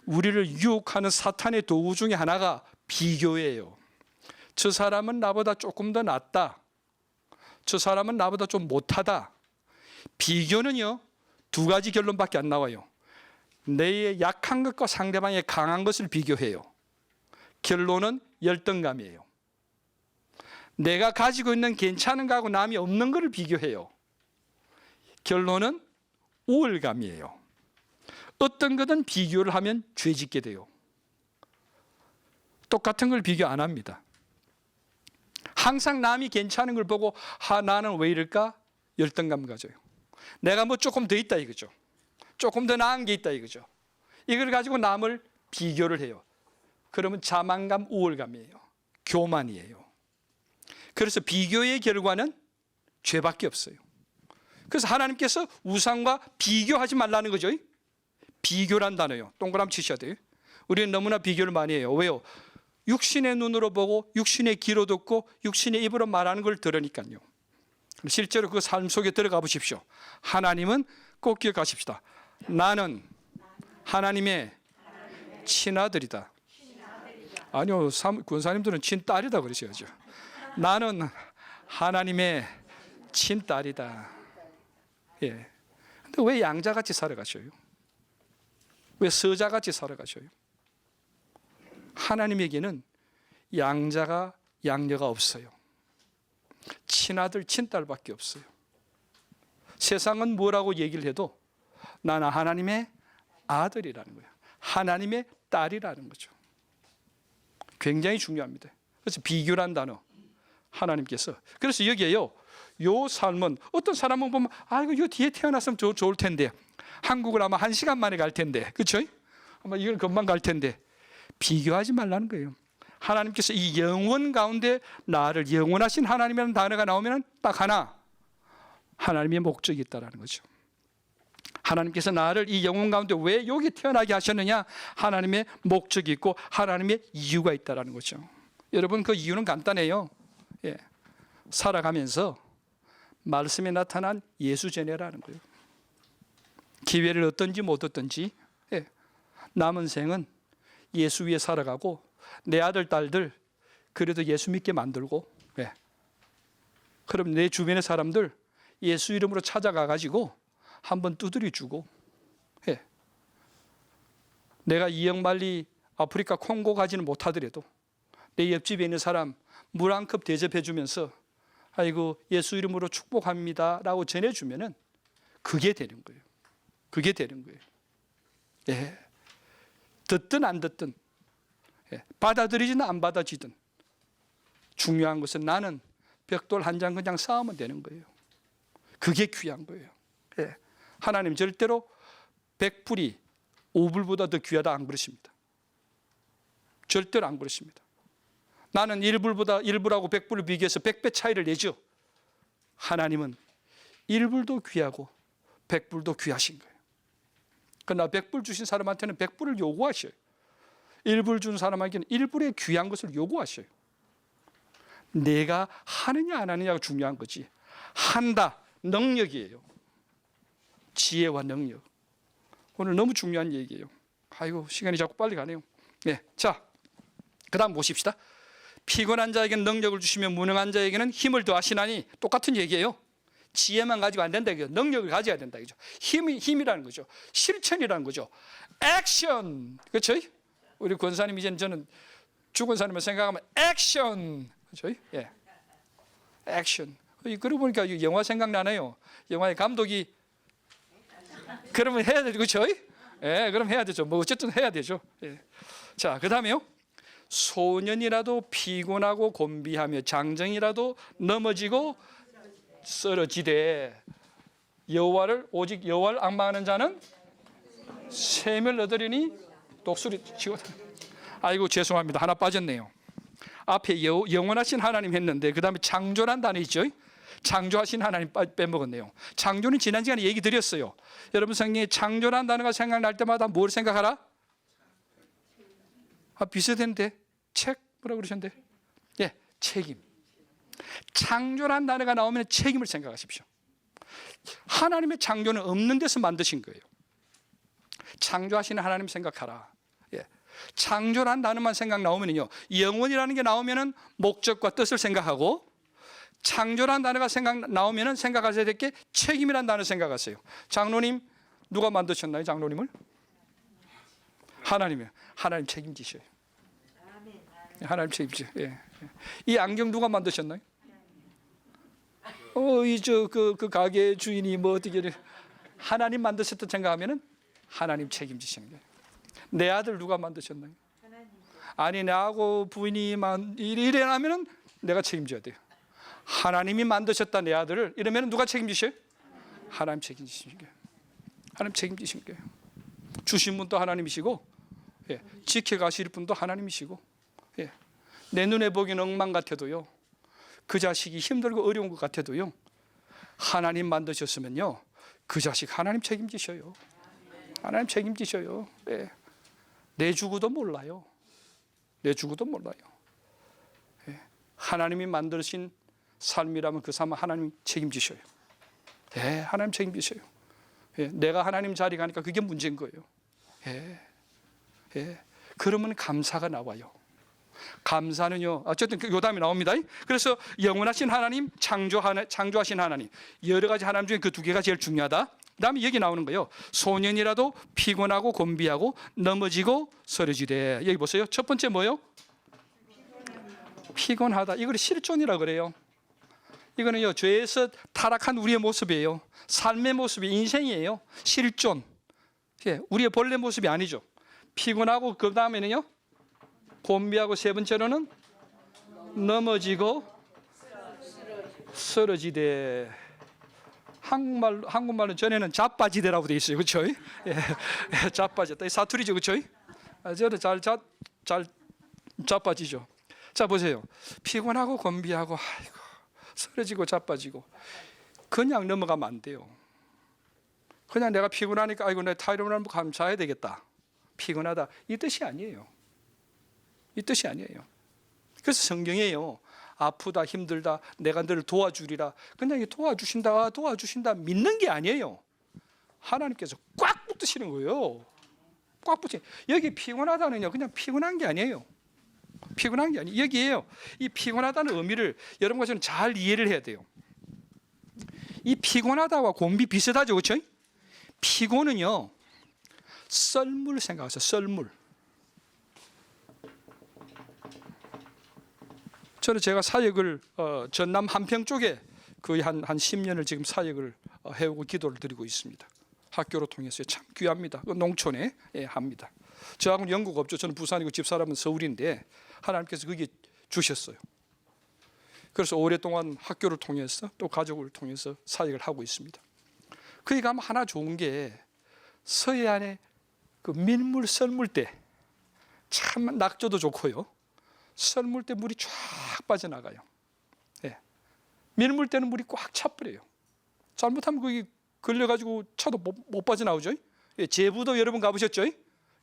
유혹하는 사탄의 도구 중에 하나가 비교예요. 저 사람은 나보다 조금 더 낫다. 저 사람은 나보다 좀 못하다. 비교는요, 두 가지 결론밖에 안 나와요. 내 약한 것과 상대방의 강한 것을 비교해요. 결론은 열등감이에요. 내가 가지고 있는 괜찮은 거하고 남이 없는 것을 비교해요. 결론은 우월감이에요. 어떤 거든 비교를 하면 죄짓게 돼요. 똑같은 걸 비교 안 합니다. 항상 남이 괜찮은 걸 보고 나는 왜 이럴까? 열등감 가져요. 내가 뭐 조금 더 있다 이거죠. 조금 더 나은 게 있다 이거죠. 이걸 가지고 남을 비교를 해요. 그러면 자만감, 우월감이에요. 교만이에요. 그래서 비교의 결과는 죄밖에 없어요. 그래서 하나님께서 우상과 비교하지 말라는 거죠. 비교란 단어요. 동그라미 치셔야 돼요. 우리는 너무나 비교를 많이 해요. 왜요? 육신의 눈으로 보고 육신의 귀로 듣고 육신의 입으로 말하는 걸 들으니까요. 실제로 그 삶 속에 들어가 보십시오. 하나님은 꼭 기억하십시다. 나는 하나님의 친아들이다. 아니요, 권사님들은 친딸이다 그러셔야죠. 나는 하나님의 친딸이다. 예. 근데 왜 양자같이 살아가셔요? 왜 서자같이 살아가셔요? 하나님에게는 양자가 양녀가 없어요. 친아들 친딸밖에 없어요. 세상은 뭐라고 얘기를 해도 나는 하나님의 아들이라는 거예요. 하나님의 딸이라는 거죠. 굉장히 중요합니다. 그래서 비교란 단어 하나님께서, 그래서 여기에요, 요 삶은 어떤 사람은 보면 아이고 요 뒤에 태어났으면 좋을 텐데, 한국을 아마 1시간 만에 갈 텐데, 그렇죠? 아마 이건 금방 갈 텐데, 비교하지 말라는 거예요. 하나님께서 이 영원 가운데 나를, 영원하신 하나님이라는 단어가 나오면 딱 하나, 하나님의 목적이 있다는 거죠. 하나님께서 나를 이 영혼 가운데 왜 여기 태어나게 하셨느냐? 하나님의 목적이 있고 하나님의 이유가 있다는 거죠. 여러분, 그 이유는 간단해요. 예. 살아가면서 말씀에 나타난 예수제네라는 거예요. 기회를 얻든지 못 얻든지, 예, 남은 생은 예수 위에 살아가고 내 아들 딸들 그래도 예수 믿게 만들고, 예, 그럼 내 주변의 사람들 예수 이름으로 찾아가 가지고 한번 두드려 주고, 예, 내가 이역만리 아프리카 콩고 가지는 못하더라도 내 옆집에 있는 사람 물 한 컵 대접해 주면서 아이고 예수 이름으로 축복합니다 라고 전해주면은 그게 되는 거예요. 그게 되는 거예요. 예. 듣든 안 듣든, 예, 받아들이지는 안 받아지든 중요한 것은 나는 벽돌 한 장 그냥 쌓으면 되는 거예요. 그게 귀한 거예요. 예. 하나님 절대로 100불이 5불보다 더 귀하다 안 그러십니다. 절대로 안 그러십니다. 나는 1불하고 100불을 비교해서 100배 차이를 내죠. 하나님은 1불도 귀하고 100불도 귀하신 거예요. 그러나 100불 주신 사람한테는 100불을 요구하셔요. 1불 준 사람에게는 1불의 귀한 것을 요구하셔요. 내가 하느냐 안 하느냐가 중요한 거지. 한다, 능력이에요. 지혜와 능력. 오늘 너무 중요한 얘기예요. 아이고 시간이 자꾸 빨리 가네요. 네, 자, 그 다음 보십시다. 피곤한 자에게는 능력을 주시며 무능한 자에게는 힘을 더하시나니, 똑같은 얘기예요. 지혜만 가지고 안 된다 이거죠. 능력을 가져야 된다 이거죠. 힘이라는 거죠. 실천이라는 거죠. 액션, 그렇죠? 우리 권사님 이제는 저는 죽은 사람을 생각하면 액션, 그렇죠? 예, 액션. 그러고 보니까 이 영화 생각나네요. 영화의 감독이 그러면 해야 되죠, 그렇죠? 예, 그럼 해야 되죠. 뭐 어쨌든 해야 되죠. 예. 자, 그다음에요. 소년이라도 피곤하고 곤비하며 장정이라도 넘어지고 쓰러지되 오직 여호와를 앙망하는 자는 셈을 얻으리니 독수리 치고. 아이고 죄송합니다. 하나 빠졌네요. 앞에 영원하신 하나님 했는데 그 다음에 창조란 단어 있죠. 창조하신 하나님 빼먹었네요. 창조는 지난 시간에 얘기 드렸어요. 여러분 성경에 창조란 단어가 생각날 때마다 뭘 생각하라? 비슷한데 책 뭐라고 그러셨는데? 예, 책임. 창조란 단어가 나오면 책임을 생각하십시오. 하나님의 창조는 없는 데서 만드신 거예요. 창조하시는 하나님 생각하라. 예. 창조란 단어만 생각 나오면요, 영원이라는 게 나오면은 목적과 뜻을 생각하고, 창조란 단어가 생각 나오면은 생각하셔야 될 게 책임이란 단어 생각하세요. 장로님 누가 만드셨나요? 장로님을? 하나님이요. 하나님 책임지셔요. 하나님 책임져. 예. 이 안경 누가 만드셨나요? 그 가게 주인이 뭐 어떻게 하나님 만드셨다 생각하면은 하나님 책임지시는 거예요. 내 아들 누가 만드셨나요? 아니 나하고 부인이 이래라면은 내가 책임져야 돼요. 하나님이 만드셨다 내 아들을 이러면은 누가 책임지셔요? 하나님 책임지시는 거예요. 하나님 책임지시는 거예요. 주신 분도 하나님이시고, 예, 지켜가실 분도 하나님이시고, 예, 내 눈에 보기는 엉망 같아도요, 그 자식이 힘들고 어려운 것 같아도요, 하나님 만드셨으면요, 그 자식 하나님 책임지셔요. 하나님 책임지셔요. 예. 내 죽어도 몰라요. 내 죽어도 몰라요. 예. 하나님이 만드신 삶이라면 그 삶은 하나님 책임지셔요. 예, 하나님 책임지셔요. 예. 내가 하나님 자리 가니까 그게 문제인 거예요. 예. 예. 그러면 감사가 나와요. 감사는요, 어쨌든 그 요담이 나옵니다. 그래서 영원하신 하나님, 창조하신 하나님, 여러 가지 하나님 중에 그 두 개가 제일 중요하다. 그 다음에 여기 나오는 거예요. 소년이라도 피곤하고 곤비하고 넘어지고 쓰러지되. 여기 보세요. 첫 번째 뭐예요? 피곤하다. 이걸 실존이라 그래요. 이거는요, 죄에서 타락한 우리의 모습이에요. 삶의 모습이, 인생이에요. 실존. 예, 우리의 본래 모습이 아니죠. 피곤하고 그 다음에는요, 곤비하고 세 번째로는 넘어지고 쓰러지되. 한국말로 전에는 자빠지대라고 돼 있어요, 그렇죠? 예, 자빠졌다. 이 사투리죠, 그렇죠? 저도 잘 자빠지죠. 자 보세요. 피곤하고 곤비하고 아이고 쓰러지고 자빠지고 그냥 넘어가면 안 돼요. 그냥 내가 피곤하니까 아이고 내 타이레놀 한번 자야 되겠다. 피곤하다 이 뜻이 아니에요. 이 뜻이 아니에요. 그래서 성경에요, 아프다 힘들다 내가 너를 도와주리라, 그냥 도와주신다 믿는 게 아니에요. 하나님께서 꽉 붙드시는 거예요. 꽉 붙이. 여기 피곤하다는요 그냥 피곤한 게 아니에요. 피곤한 게 아니에요. 여기에요, 이 피곤하다는 의미를 여러분과 저는 잘 이해를 해야 돼요. 이 피곤하다와 곤비 비슷하죠, 그렇죠? 피곤은요 썰물 생각하세요. 썰물. 저는 제가 사역을 전남 한평 쪽에 거의 한 10년을 지금 사역을 해오고 기도를 드리고 있습니다. 학교로 통해서 참 귀합니다. 농촌에 합니다. 저하고는 연고가 없죠. 저는 부산이고 집사람은 서울인데 하나님께서 거기에 주셨어요. 그래서 오랫동안 학교를 통해서 또 가족을 통해서 사역을 하고 있습니다. 거기 가면 하나 좋은 게 서해안에 그 민물 썰물 때 참 낙조도 좋고요. 썰물 때 물이 쫙 빠져나가요. 예. 밀물 때는 물이 꽉 차버려요. 잘못하면 거기 걸려가지고 차도 못 빠져나오죠. 예. 제부도 여러분 가보셨죠?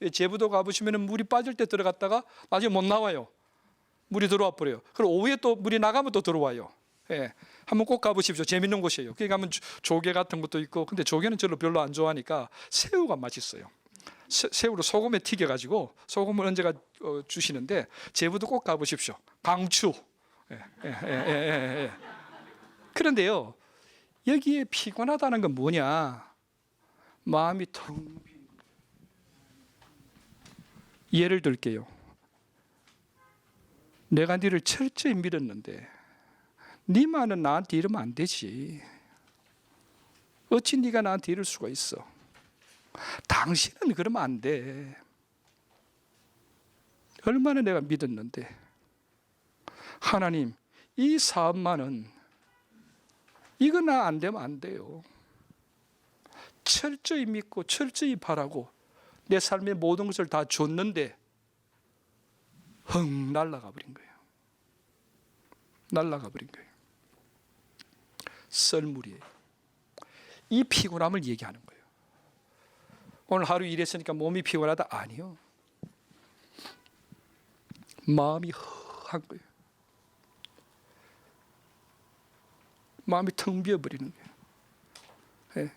예. 제부도 가보시면 물이 빠질 때 들어갔다가 나중에 못 나와요. 물이 들어와 버려요. 그리고 오후에 또 물이 나가면 또 들어와요. 예. 한번 꼭 가보십시오. 재밌는 곳이에요. 거기 가면 조개 같은 것도 있고, 근데 조개는 저는 별로 안 좋아하니까 새우가 맛있어요. 새우를 소금에 튀겨가지고 소금을 언제가 주시는데 제부도 꼭 가보십시오. 강추. 예. 그런데요, 여기에 피곤하다는 건 뭐냐? 마음이 텅 빈. 예를 들게요. 내가 네를 철저히 믿었는데 네 말은 나한테 이러면 안 되지. 어찌 네가 나한테 이럴 수가 있어. 당신은 그러면 안 돼. 얼마나 내가 믿었는데. 하나님, 이 사업만은 이거 나 안 되면 안 돼요. 철저히 믿고 철저히 바라고 내 삶의 모든 것을 다 줬는데 헝 날아가 버린 거예요. 날아가 버린 거예요. 썰물이에요. 이 피곤함을 얘기하는 거예요. 오늘 하루 일했으니까 몸이 피곤하다? 아니요. 마음이 허한 거예요. 마음이 텅 비어버리는 거예요. 네.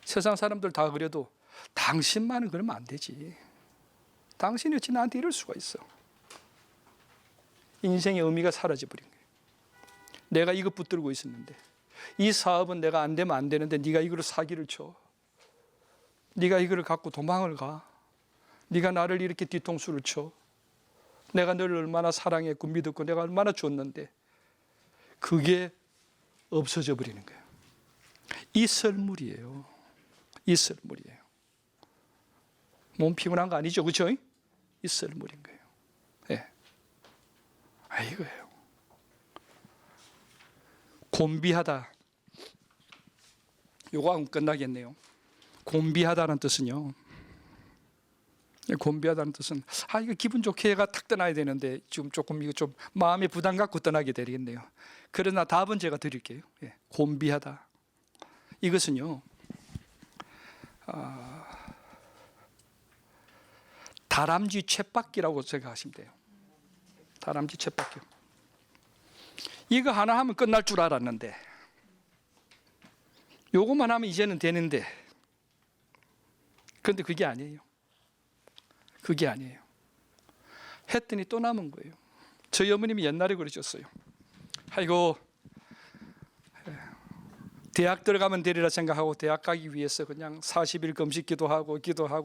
세상 사람들 다 그래도 당신만은 그러면 안 되지. 당신이 어찌 나한테 이럴 수가 있어. 인생의 의미가 사라져버린 거예요. 내가 이것 붙들고 있었는데 이 사업은 내가 안 되면 안 되는데 네가 이거를 사기를 쳐. 네가 이거를 갖고 도망을 가. 네가 나를 이렇게 뒤통수를 쳐. 내가 너를 얼마나 사랑했고 믿었고 내가 얼마나 줬는데 그게 없어져 버리는 거예요. 이 썰물이에요. 이 썰물이에요. 몸 피곤한 거 아니죠, 그렇죠? 이 썰물인 거예요. 네. 이거예요. 곤비하다. 요거 하면 끝나겠네요. 곤비하다는 뜻은요. 곤비하다는 뜻은 이거 기분 좋게가 탁 떠나야 되는데 지금 조금 이거 좀 마음에 부담 갖고 떠나게 되겠네요. 그러나 답은 제가 드릴게요. 곤비하다. 이것은요. 다람쥐 쳇바퀴라고 생각하시면 돼요. 다람쥐 쳇바퀴. 이거 하나 하면 끝날 줄 알았는데 요것만 하면 이제는 되는데 그런데 그게 아니에요. 그게 아니에요. 했더니 또 남은 거예요. 저희 어머님이 옛날에 그러셨어요. 아이고 대학 들어가면 되리라 생각하고 대학 가기 위해서 그냥 40일 금식 기도하고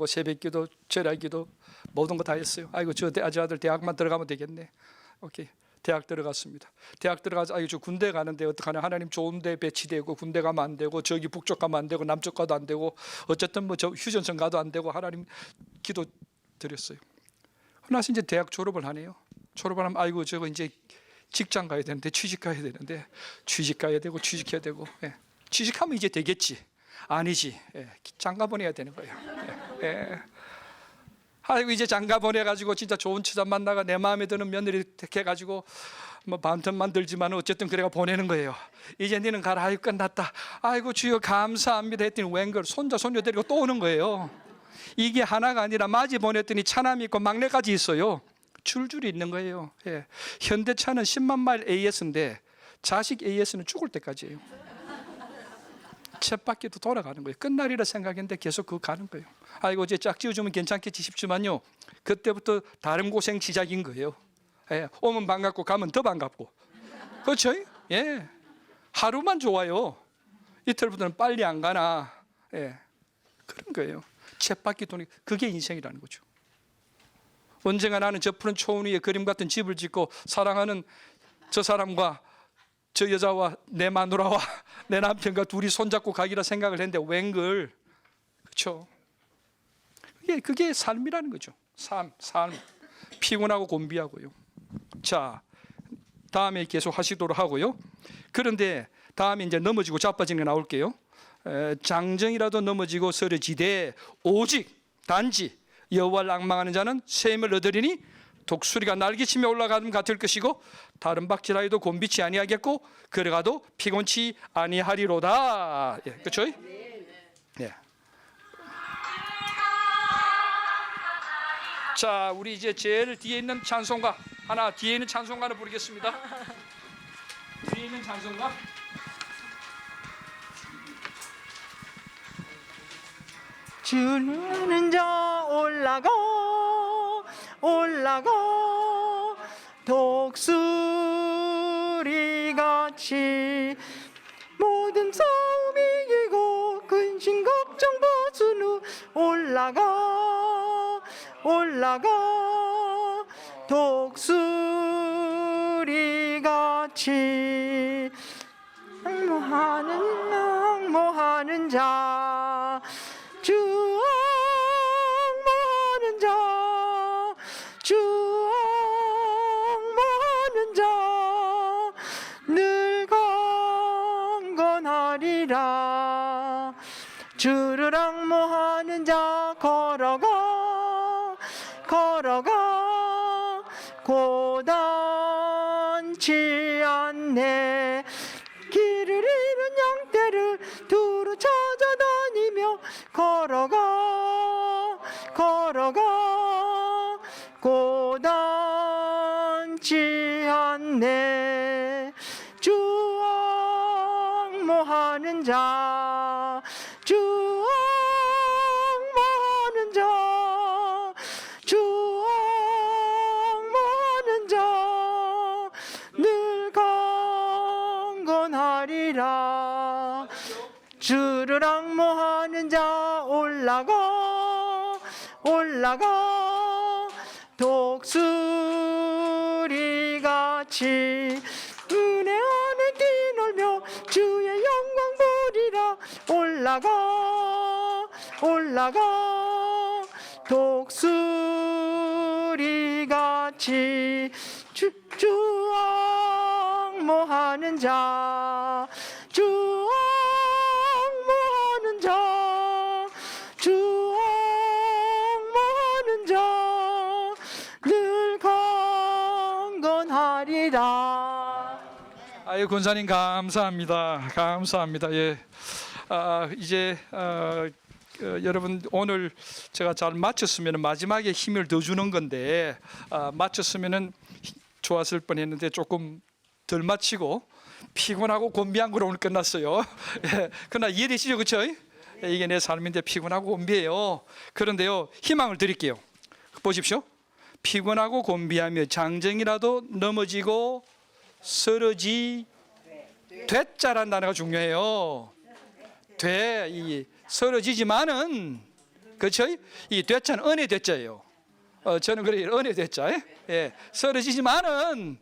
새벽 기도, 절야 기도 모든 거 다 했어요. 아이고 저 아들 대학만 들어가면 되겠네. 오케이. 대학 들어갔습니다. 대학 들어가서 아이고 저 군대 가는데 어떡하냐. 하나님 좋은 데 배치되고 군대 가면 안 되고 저기 북쪽 가면 안 되고 남쪽 가도 안 되고 어쨌든 뭐 저 휴전선 가도 안 되고 하나님 기도 드렸어요. 그러나서 이제 대학 졸업을 하네요. 졸업을 하면 아이고 저거 이제 직장 가야 되는데 취직 가야 되는데 취직 가야 되고 취직해야 되고 취직하면 이제 되겠지. 아니지. 장가 보내야 되는 거예요. 아이고 이제 장가 보내가지고 진짜 좋은 처자 만나가 내 마음에 드는 며느리 택해가지고 뭐 반틈만 들지만 어쨌든 그래가 보내는 거예요. 이제 너는 가라. 아이고 끝났다. 아이고 주여 감사합니다 했더니 웬걸 손자 손녀 데리고 또 오는 거예요. 이게 하나가 아니라 맞이 보냈더니 차남이 있고 막내까지 있어요. 줄줄이 있는 거예요. 현대차는 10만 마일 AS인데 자식 AS는 죽을 때까지예요. 쳇바퀴도 돌아가는 거예요. 끝날이라 생각했는데 계속 그거 가는 거예요. 아이고 이제 짝지어주면 괜찮겠지 싶지만요. 그때부터 다른 고생 시작인 거예요. 오면 반갑고 가면 더 반갑고. 그렇죠? 하루만 좋아요. 이틀부터는 빨리 안 가나. 그런 거예요. 쳇바퀴 도는 그게 인생이라는 거죠. 언젠가 나는 저 푸른 초원 위에 그림 같은 집을 짓고 사랑하는 저 사람과 저 여자와 내 마누라와 내 남편과 둘이 손잡고 가기라 생각을 했는데 웬걸. 그렇죠? 그게 삶이라는 거죠. 삶. 피곤하고 곤비하고요. 자, 다음에 계속 하시도록 하고요. 그런데 다음에 이제 넘어지고 자빠지는 게 나올게요. 장정이라도 넘어지고 쓰러지되 오직 단지 여호와를 앙망하는 자는 셈을 얻으리니 독수리가 날개치며 올라가면 같을 것이고 다른 박질하여도 곤비치 아니하겠고 걸어가도 피곤치 아니하리로다. 그렇죠? 자, 우리 이제 제일 뒤에 있는 찬송가 하나, 뒤에 있는 찬송가를 부르겠습니다. 뒤에 있는 찬송가.
주는 저 올라가 독수리같이 모든 싸움 이기고 근심 걱정 벗은 후 올라가 올라가 독수리같이 항모하는 자 항모하는 자 항모하는 자 늘 강건하리라 주를 항모하는 자 걸어가 고단치 않네 길을 잃은 양떼를 두루 찾아다니며 걸어가 고단치 않네 주 항모하는 자 주 항모하는 자 주 항모하는 자 늘 강건하리라 주를 항모하는 자 올라가 독수리같이 은혜 안에 뛰놀며 주의 영광 보리라 올라가 독수리같이 주 항모하는 자 주 항모하는 자 주 항모하는 자 늘 강건하리라
아유 권사님 감사합니다. 예. 이제 여러분 오늘 제가 잘 마쳤으면 마지막에 힘을 더 주는 건데 마쳤으면은 좋았을 뻔했는데 조금 덜 마치고 피곤하고 곤비한 거로 오늘 끝났어요. 예. 그러나 이해되시죠, 그렇죠? 이게 내 삶인데 피곤하고 곤비해요. 그런데요 희망을 드릴게요. 보십시오. 피곤하고 곤비하며 장정이라도 넘어지고 쓰러지 되자라는 단어가 중요해요. 이 쓰러지지만은 그렇죠? 이 되자는 은혜 되자예요. 저는 그래 은혜 되자. 예. 쓰러지지만은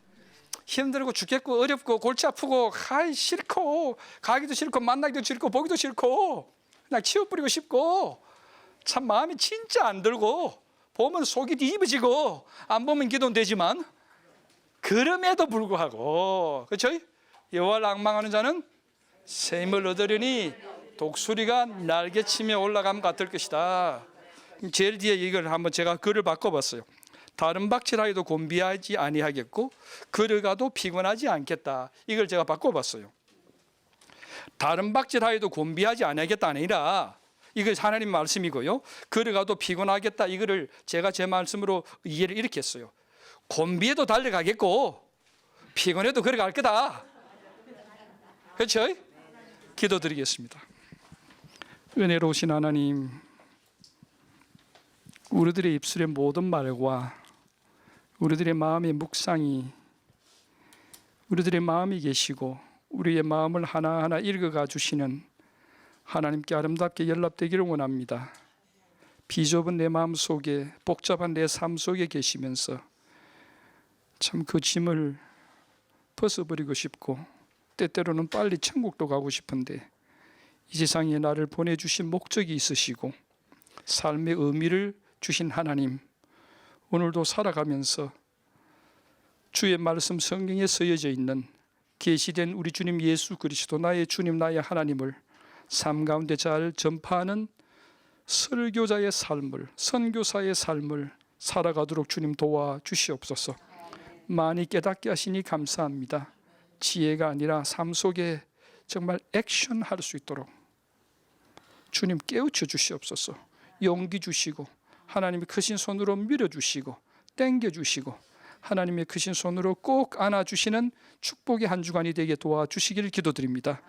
힘들고 죽겠고 어렵고 골치 아프고 싫고 가기도 싫고 만나기도 싫고 보기도 싫고 그냥 치워버리고 싶고 참 마음이 진짜 안 들고 보면 속이 뒤집어지고 안 보면 기도는 되지만 그럼에도 불구하고 그렇죠? 여호와를 앙망하는 자는 새 힘을 얻으려니 독수리가 날개치며 올라감 같을 것이다. 제일 뒤에 이걸 한번 제가 글을 바꿔봤어요. 다른 박질하여도 곤비하지 아니하겠고 걸어가도 피곤하지 않겠다. 이걸 제가 바꿔봤어요. 다른 박질하여도 곤비하지 아니하겠다 아니라 이거 하나님 말씀이고요. 걸어가도 피곤하겠다. 이거를 제가 제 말씀으로 이해를 이렇게 했어요. 곤비해도 달려가겠고 피곤해도 걸어갈 거다. 그렇죠? 기도드리겠습니다. 은혜로우신 하나님, 우리들의 입술의 모든 말과 우리들의 마음의 묵상이 우리들의 마음이 계시고 우리의 마음을 하나하나 읽어가 주시는 하나님께 아름답게 연락되기를 원합니다. 비좁은 내 마음 속에 복잡한 내 삶 속에 계시면서 참 그 짐을 벗어버리고 싶고 때때로는 빨리 천국도 가고 싶은데 이 세상에 나를 보내주신 목적이 있으시고 삶의 의미를 주신 하나님, 오늘도 살아가면서 주의 말씀 성경에 쓰여져 있는 계시된 우리 주님 예수 그리스도 나의 주님 나의 하나님을 삶 가운데 잘 전파하는 설교자의 삶을, 선교사의 삶을 살아가도록 주님 도와주시옵소서. 많이 깨닫게 하시니 감사합니다. 지혜가 아니라 삶 속에 정말 액션할 수 있도록 주님 깨우쳐 주시옵소서. 용기 주시고 하나님의 크신 손으로 밀어주시고 땡겨주시고 하나님의 크신 손으로 꼭 안아주시는 축복의 한 주간이 되게 도와주시기를 기도드립니다.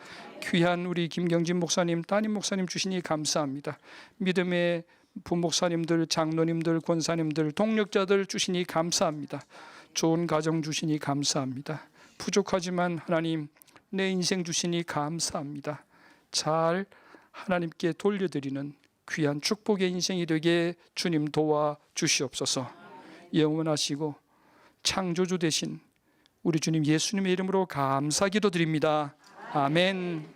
귀한 우리 김경진 목사님, 담임 목사님 주시니 감사합니다. 믿음의 부목사님들, 장로님들, 권사님들, 동력자들 주시니 감사합니다. 좋은 가정 주시니 감사합니다. 부족하지만 하나님 내 인생 주시니 감사합니다. 잘 하나님께 돌려드리는 귀한 축복의 인생이 되게 주님 도와 주시옵소서. 영원하시고 창조주 되신 우리 주님 예수님의 이름으로 감사 기도드립니다. 아멘.